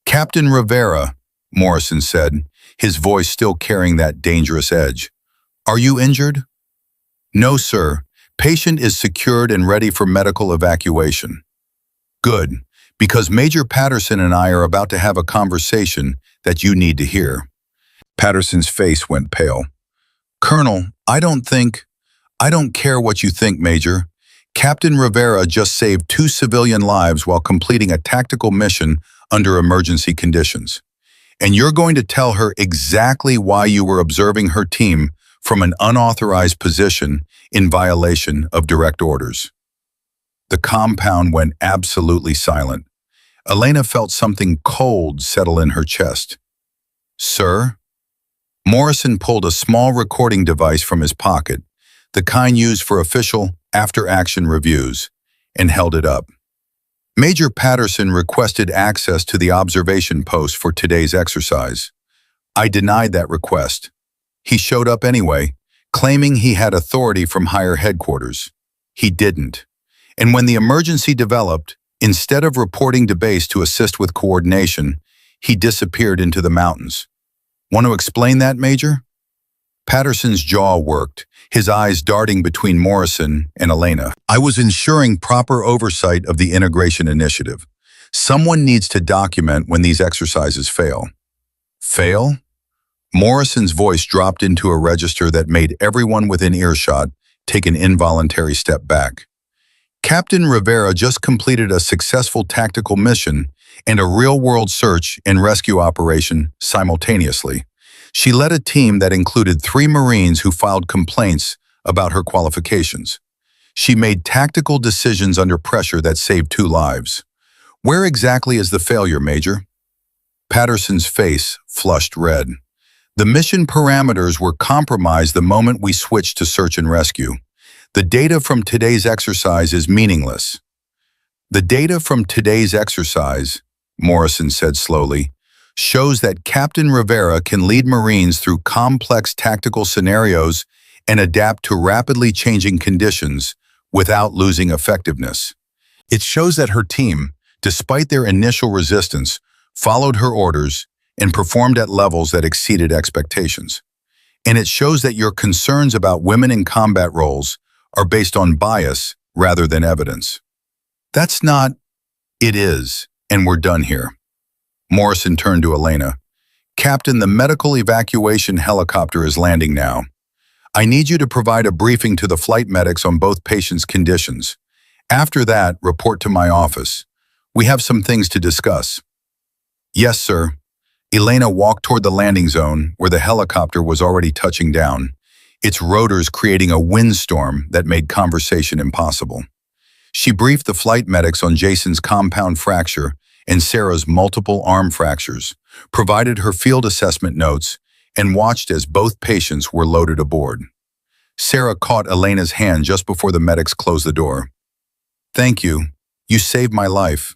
"Captain Rivera," Morrison said, his voice still carrying that dangerous edge. "Are you injured?" "No, sir. Patient is secured and ready for medical evacuation." "Good. because Major Patterson and I are about to have a conversation that you need to hear." Patterson's face went pale. "Colonel, I don't care what you think, Major. Captain Rivera just saved 2 civilian lives while completing a tactical mission under emergency conditions. And you're going to tell her exactly why you were observing her team from an unauthorized position in violation of direct orders." The compound went absolutely silent. Elena felt something cold settle in her chest. "Sir?" Morrison pulled a small recording device from his pocket, the kind used for official after-action reviews, and held it up. "Major Patterson requested access to the observation post for today's exercise. I denied that request. He showed up anyway, claiming he had authority from higher headquarters. He didn't. And when the emergency developed, instead of reporting to base to assist with coordination, he disappeared into the mountains. Want to explain that, Major?" Patterson's jaw worked, his eyes darting between Morrison and Elena. "I was ensuring proper oversight of the integration initiative. Someone needs to document when these exercises fail." "Fail?" Morrison's voice dropped into a register that made everyone within earshot take an involuntary step back. "Captain Rivera just completed a successful tactical mission and a real-world search and rescue operation simultaneously. She led a team that included 3 Marines who filed complaints about her qualifications. She made tactical decisions under pressure that saved 2 lives. Where exactly is the failure, Major?" Patterson's face flushed red. "The mission parameters were compromised the moment we switched to search and rescue. The data from today's exercise is meaningless." "The data from today's exercise," Morrison said slowly, "shows that Captain Rivera can lead Marines through complex tactical scenarios and adapt to rapidly changing conditions without losing effectiveness. It shows that her team, despite their initial resistance, followed her orders and performed at levels that exceeded expectations. And it shows that your concerns about women in combat roles are based on bias rather than evidence." "That's not..." "It is, and we're done here." Morrison turned to Elena. "Captain, the medical evacuation helicopter is landing now. I need you to provide a briefing to the flight medics on both patients' conditions. After that, report to my office. We have some things to discuss." "Yes, sir." Elena walked toward the landing zone where the helicopter was already touching down, its rotors creating a windstorm that made conversation impossible. She briefed the flight medics on Jason's compound fracture and Sarah's multiple arm fractures, provided her field assessment notes, and watched as both patients were loaded aboard. Sarah caught Elena's hand just before the medics closed the door. "Thank you. You saved my life."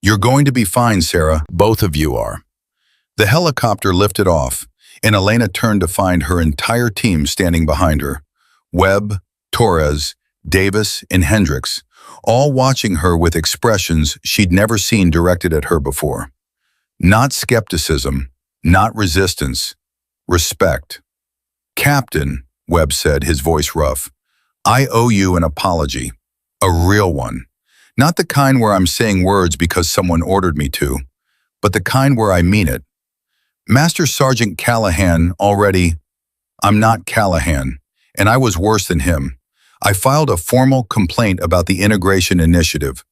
"You're going to be fine, Sarah. Both of you are." The helicopter lifted off, and Elena turned to find her entire team standing behind her. Webb, Torres, Davis, and Hendricks, all watching her with expressions she'd never seen directed at her before. Not skepticism, not resistance, respect. "Captain," Webb said, his voice rough, "I owe you an apology. A real one. Not the kind where I'm saying words because someone ordered me to, but the kind where I mean it. Master Sergeant Callahan already..." "I'm not Callahan, and I was worse than him. I filed a formal complaint about the integration initiative.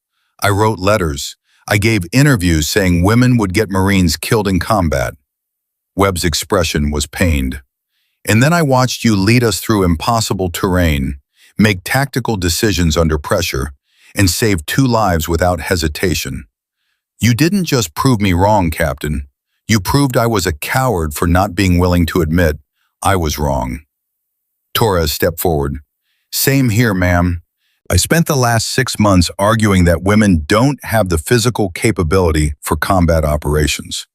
I wrote letters. I gave interviews saying women would get Marines killed in combat." Webb's expression was pained. "And then I watched you lead us through impossible terrain, make tactical decisions under pressure, and save 2 lives without hesitation. You didn't just prove me wrong, Captain. You proved I was a coward for not being willing to admit I was wrong." Torres stepped forward. "Same here, ma'am. I spent the last 6 months arguing that women don't have the physical capability for combat operations.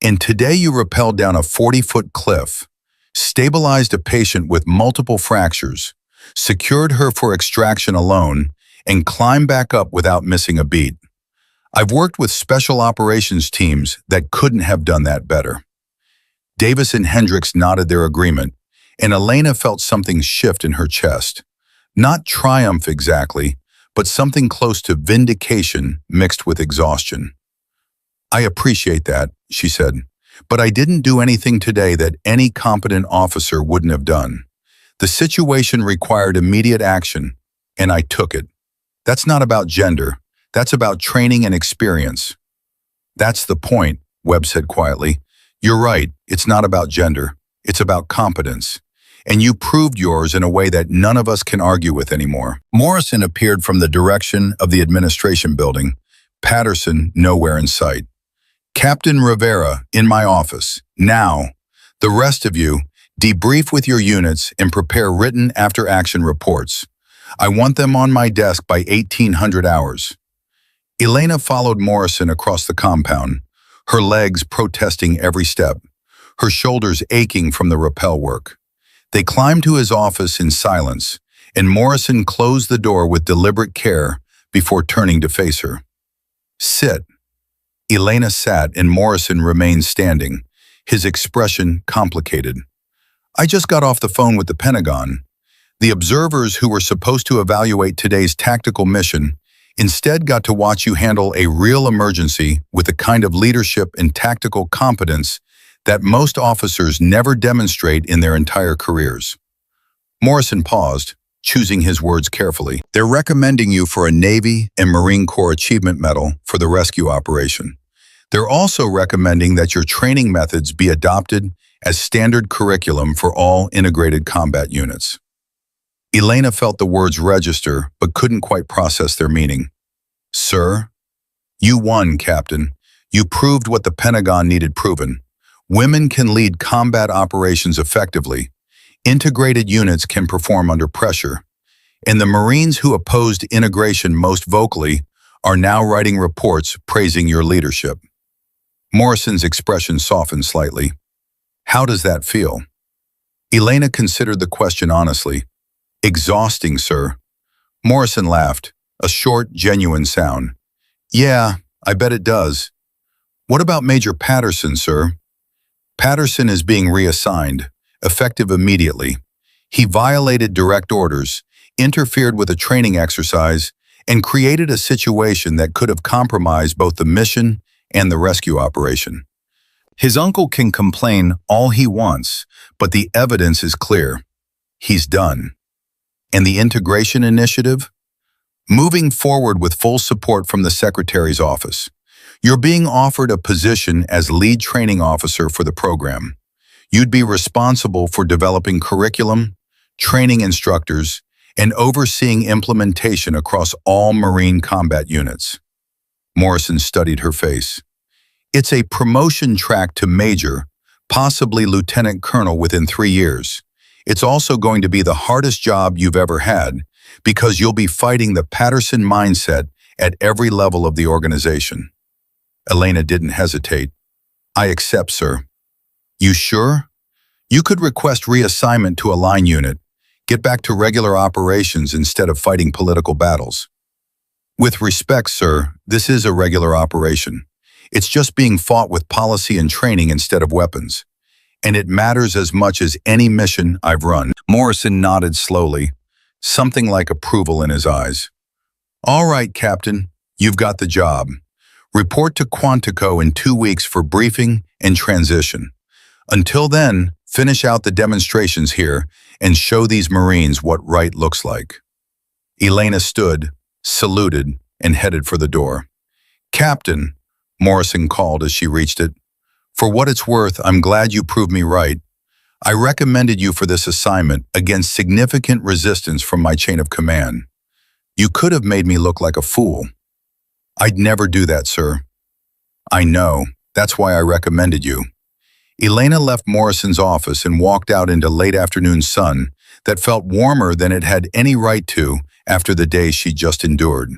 And today you rappelled down a 40-foot cliff, stabilized a patient with multiple fractures, secured her for extraction alone, and climbed back up without missing a beat. I've worked with special operations teams that couldn't have done that better." Davis and Hendricks nodded their agreement, and Elena felt something shift in her chest. Not triumph exactly, but something close to vindication mixed with exhaustion. "I appreciate that," she said, "but I didn't do anything today that any competent officer wouldn't have done. The situation required immediate action, and I took it. That's not about gender. That's about training and experience." "That's the point," Webb said quietly. "You're right, it's not about gender. It's about competence. And you proved yours in a way that none of us can argue with anymore." Morrison appeared from the direction of the administration building, Patterson nowhere in sight. "Captain Rivera, in my office. Now. The rest of you, debrief with your units and prepare written after-action reports. I want them on my desk by 1800 hours." Elena followed Morrison across the compound, her legs protesting every step, her shoulders aching from the rappel work. They climbed to his office in silence, and Morrison closed the door with deliberate care before turning to face her. "Sit." Elena sat and Morrison remained standing, his expression complicated. "I just got off the phone with the Pentagon. The observers who were supposed to evaluate today's tactical mission instead got to watch you handle a real emergency with the kind of leadership and tactical competence that most officers never demonstrate in their entire careers." Morrison paused, choosing his words carefully. "They're recommending you for a Navy and Marine Corps Achievement Medal for the rescue operation. They're also recommending that your training methods be adopted as standard curriculum for all integrated combat units." Elena felt the words register but couldn't quite process their meaning. "Sir, you won, Captain. You proved what the Pentagon needed proven. Women can lead combat operations effectively. Integrated units can perform under pressure. And the Marines who opposed integration most vocally are now writing reports praising your leadership." Morrison's expression softened slightly. "How does that feel?" Elena considered the question honestly. "Exhausting, sir." Morrison laughed, a short, genuine sound. "Yeah, I bet it does. What about Major Patterson, sir?" "Patterson is being reassigned, effective immediately. He violated direct orders, interfered with a training exercise, and created a situation that could have compromised both the mission and the rescue operation. His uncle can complain all he wants, but the evidence is clear. He's done." "And the integration initiative?" "Moving forward with full support from the Secretary's office. You're being offered a position as lead training officer for the program. You'd be responsible for developing curriculum, training instructors, and overseeing implementation across all Marine combat units." Morrison studied her face. "It's a promotion track to major, possibly lieutenant colonel within 3 years. It's also going to be the hardest job you've ever had because you'll be fighting the Patterson mindset at every level of the organization." Elena didn't hesitate. "I accept, sir." "You sure? You could request reassignment to a line unit, get back to regular operations instead of fighting political battles." "With respect, sir, this is a regular operation. It's just being fought with policy and training instead of weapons. And it matters as much as any mission I've run." Morrison nodded slowly, something like approval in his eyes. "All right, Captain, you've got the job. Report to Quantico in 2 weeks for briefing and transition. Until then, finish out the demonstrations here and show these Marines what right looks like." Elena stood, saluted, and headed for the door. "Captain," Morrison called as she reached it, "for what it's worth, I'm glad you proved me right. I recommended you for this assignment against significant resistance from my chain of command. You could have made me look like a fool." "I'd never do that, sir." "I know. That's why I recommended you." Elena left Morrison's office and walked out into late afternoon sun that felt warmer than it had any right to after the day she just endured.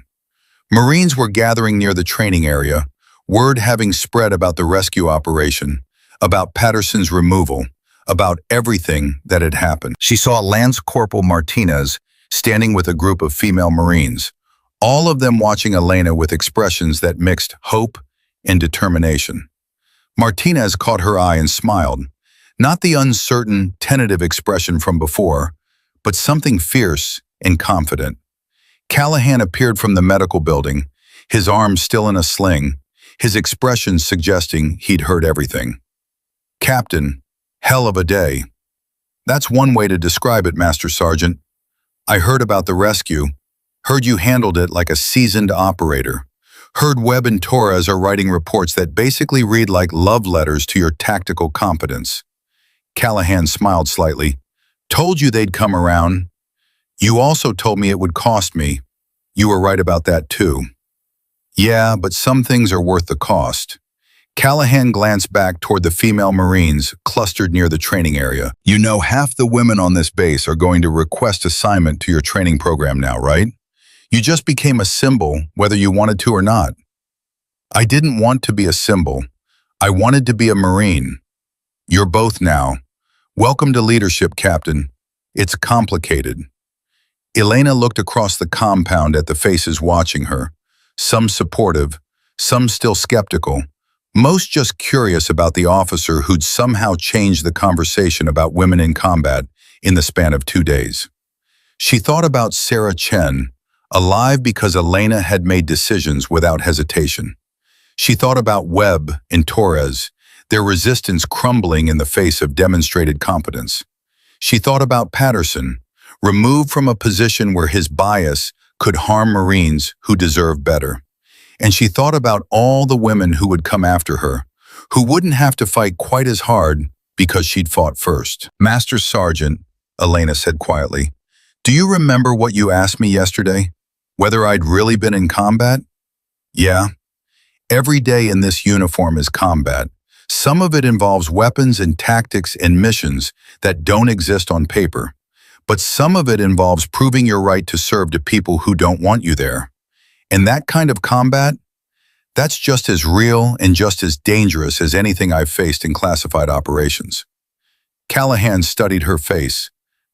Marines were gathering near the training area, word having spread about the rescue operation, about Patterson's removal, about everything that had happened. She saw Lance Corporal Martinez standing with a group of female Marines, all of them watching Elena with expressions that mixed hope and determination. Martinez caught her eye and smiled, not the uncertain, tentative expression from before, but something fierce and confident. Callahan appeared from the medical building, his arm still in a sling, his expression suggesting he'd heard everything. "Captain, hell of a day." "That's one way to describe it, Master Sergeant. I heard about the rescue, heard you handled it like a seasoned operator. Heard Webb and Torres are writing reports that basically read like love letters to your tactical competence." Callahan smiled slightly. "Told you they'd come around. You also told me it would cost me. You were right about that too." "Yeah, but some things are worth the cost." Callahan glanced back toward the female Marines clustered near the training area. "You know half the women on this base are going to request assignment to your training program now, right? You just became a symbol, whether you wanted to or not." "I didn't want to be a symbol. I wanted to be a Marine. You're both now. Welcome to leadership, Captain. It's complicated." Elena looked across the compound at the faces watching her, some supportive, some still skeptical, most just curious about the officer who'd somehow changed the conversation about women in combat in the span of 2 days. She thought about Sarah Chen, alive because Elena had made decisions without hesitation. She thought about Webb and Torres, their resistance crumbling in the face of demonstrated competence. She thought about Patterson, removed from a position where his bias could harm Marines who deserve better. And she thought about all the women who would come after her, who wouldn't have to fight quite as hard because she'd fought first. "Master Sergeant," Elena said quietly, "do you remember what you asked me yesterday? Whether I'd really been in combat?" "Yeah. Every day in this uniform is combat. Some of it involves weapons and tactics and missions that don't exist on paper. But some of it involves proving your right to serve to people who don't want you there. And that kind of combat, that's just as real and just as dangerous as anything I've faced in classified operations." Callahan studied her face,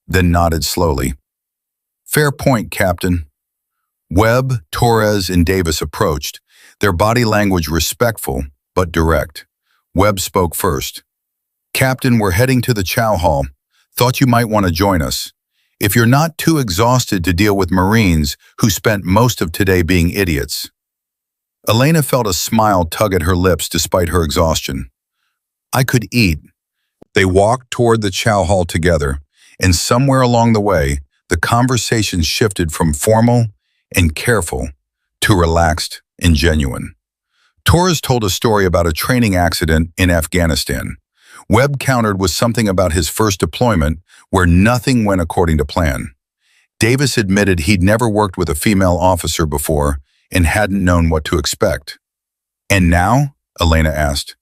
then nodded slowly. "Fair point, Captain." Webb, Torres, and Davis approached, their body language respectful but direct. Webb spoke first. "Captain, we're heading to the chow hall. Thought you might want to join us. If you're not too exhausted to deal with Marines who spent most of today being idiots." Elena felt a smile tug at her lips despite her exhaustion. "I could eat." They walked toward the chow hall together, and somewhere along the way, the conversation shifted from formal and careful to relaxed and genuine. Torres told a story about a training accident in Afghanistan. Webb countered with something about his first deployment where nothing went according to plan. Davis admitted he'd never worked with a female officer before and hadn't known what to expect. "And now?" Elena asked.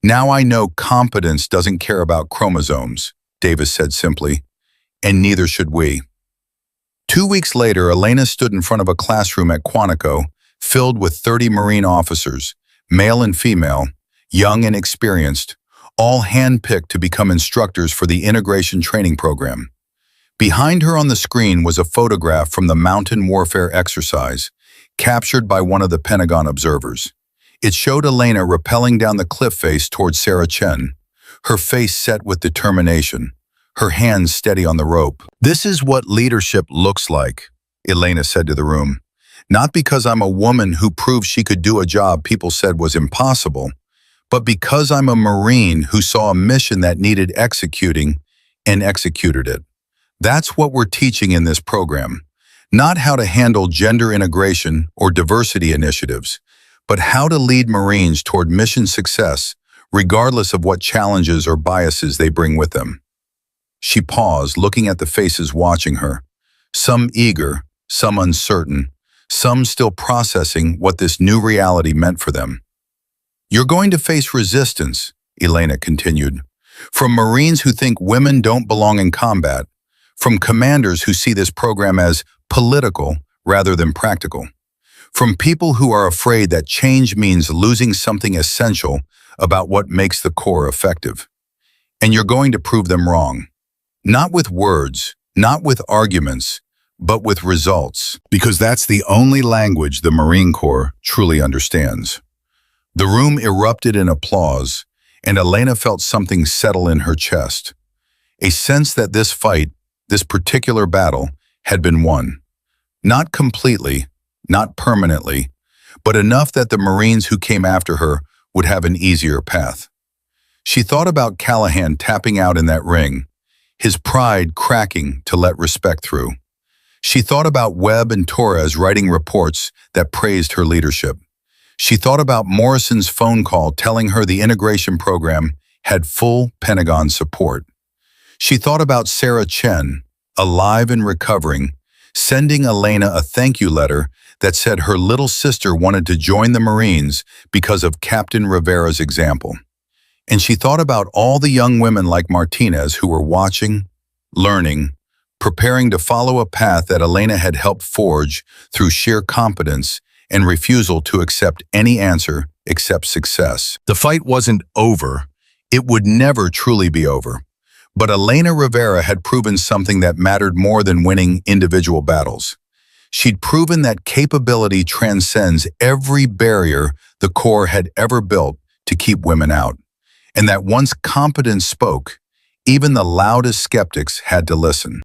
"Now I know competence doesn't care about chromosomes," Davis said simply, "and neither should we." 2 weeks later, Elena stood in front of a classroom at Quantico filled with 30 Marine officers, male and female, young and experienced, all handpicked to become instructors for the integration training program. Behind her on the screen was a photograph from the mountain warfare exercise, captured by one of the Pentagon observers. It showed Elena rappelling down the cliff face towards Sarah Chen, her face set with determination, her hands steady on the rope. "This is what leadership looks like," Elena said to the room. "Not because I'm a woman who proved she could do a job people said was impossible, but because I'm a Marine who saw a mission that needed executing and executed it. That's what we're teaching in this program. Not how to handle gender integration or diversity initiatives, but how to lead Marines toward mission success, regardless of what challenges or biases they bring with them." She paused, looking at the faces watching her, some eager, some uncertain, some still processing what this new reality meant for them. "You're going to face resistance," Elena continued, "from Marines who think women don't belong in combat, from commanders who see this program as political rather than practical, from people who are afraid that change means losing something essential about what makes the Corps effective. And you're going to prove them wrong. Not with words, not with arguments, but with results, because that's the only language the Marine Corps truly understands." The room erupted in applause, and Elena felt something settle in her chest. A sense that this fight, this particular battle, had been won. Not completely, not permanently, but enough that the Marines who came after her would have an easier path. She thought about Callahan tapping out in that ring, his pride cracking to let respect through. She thought about Webb and Torres writing reports that praised her leadership. She thought about Morrison's phone call telling her the integration program had full Pentagon support. She thought about Sarah Chen, alive and recovering, sending Elena a thank you letter that said her little sister wanted to join the Marines because of Captain Rivera's example. And she thought about all the young women like Martinez who were watching, learning, preparing to follow a path that Elena had helped forge through sheer competence and refusal to accept any answer except success. The fight wasn't over. It would never truly be over. But Elena Rivera had proven something that mattered more than winning individual battles. She'd proven that capability transcends every barrier the Corps had ever built to keep women out, and that once competence spoke, even the loudest skeptics had to listen.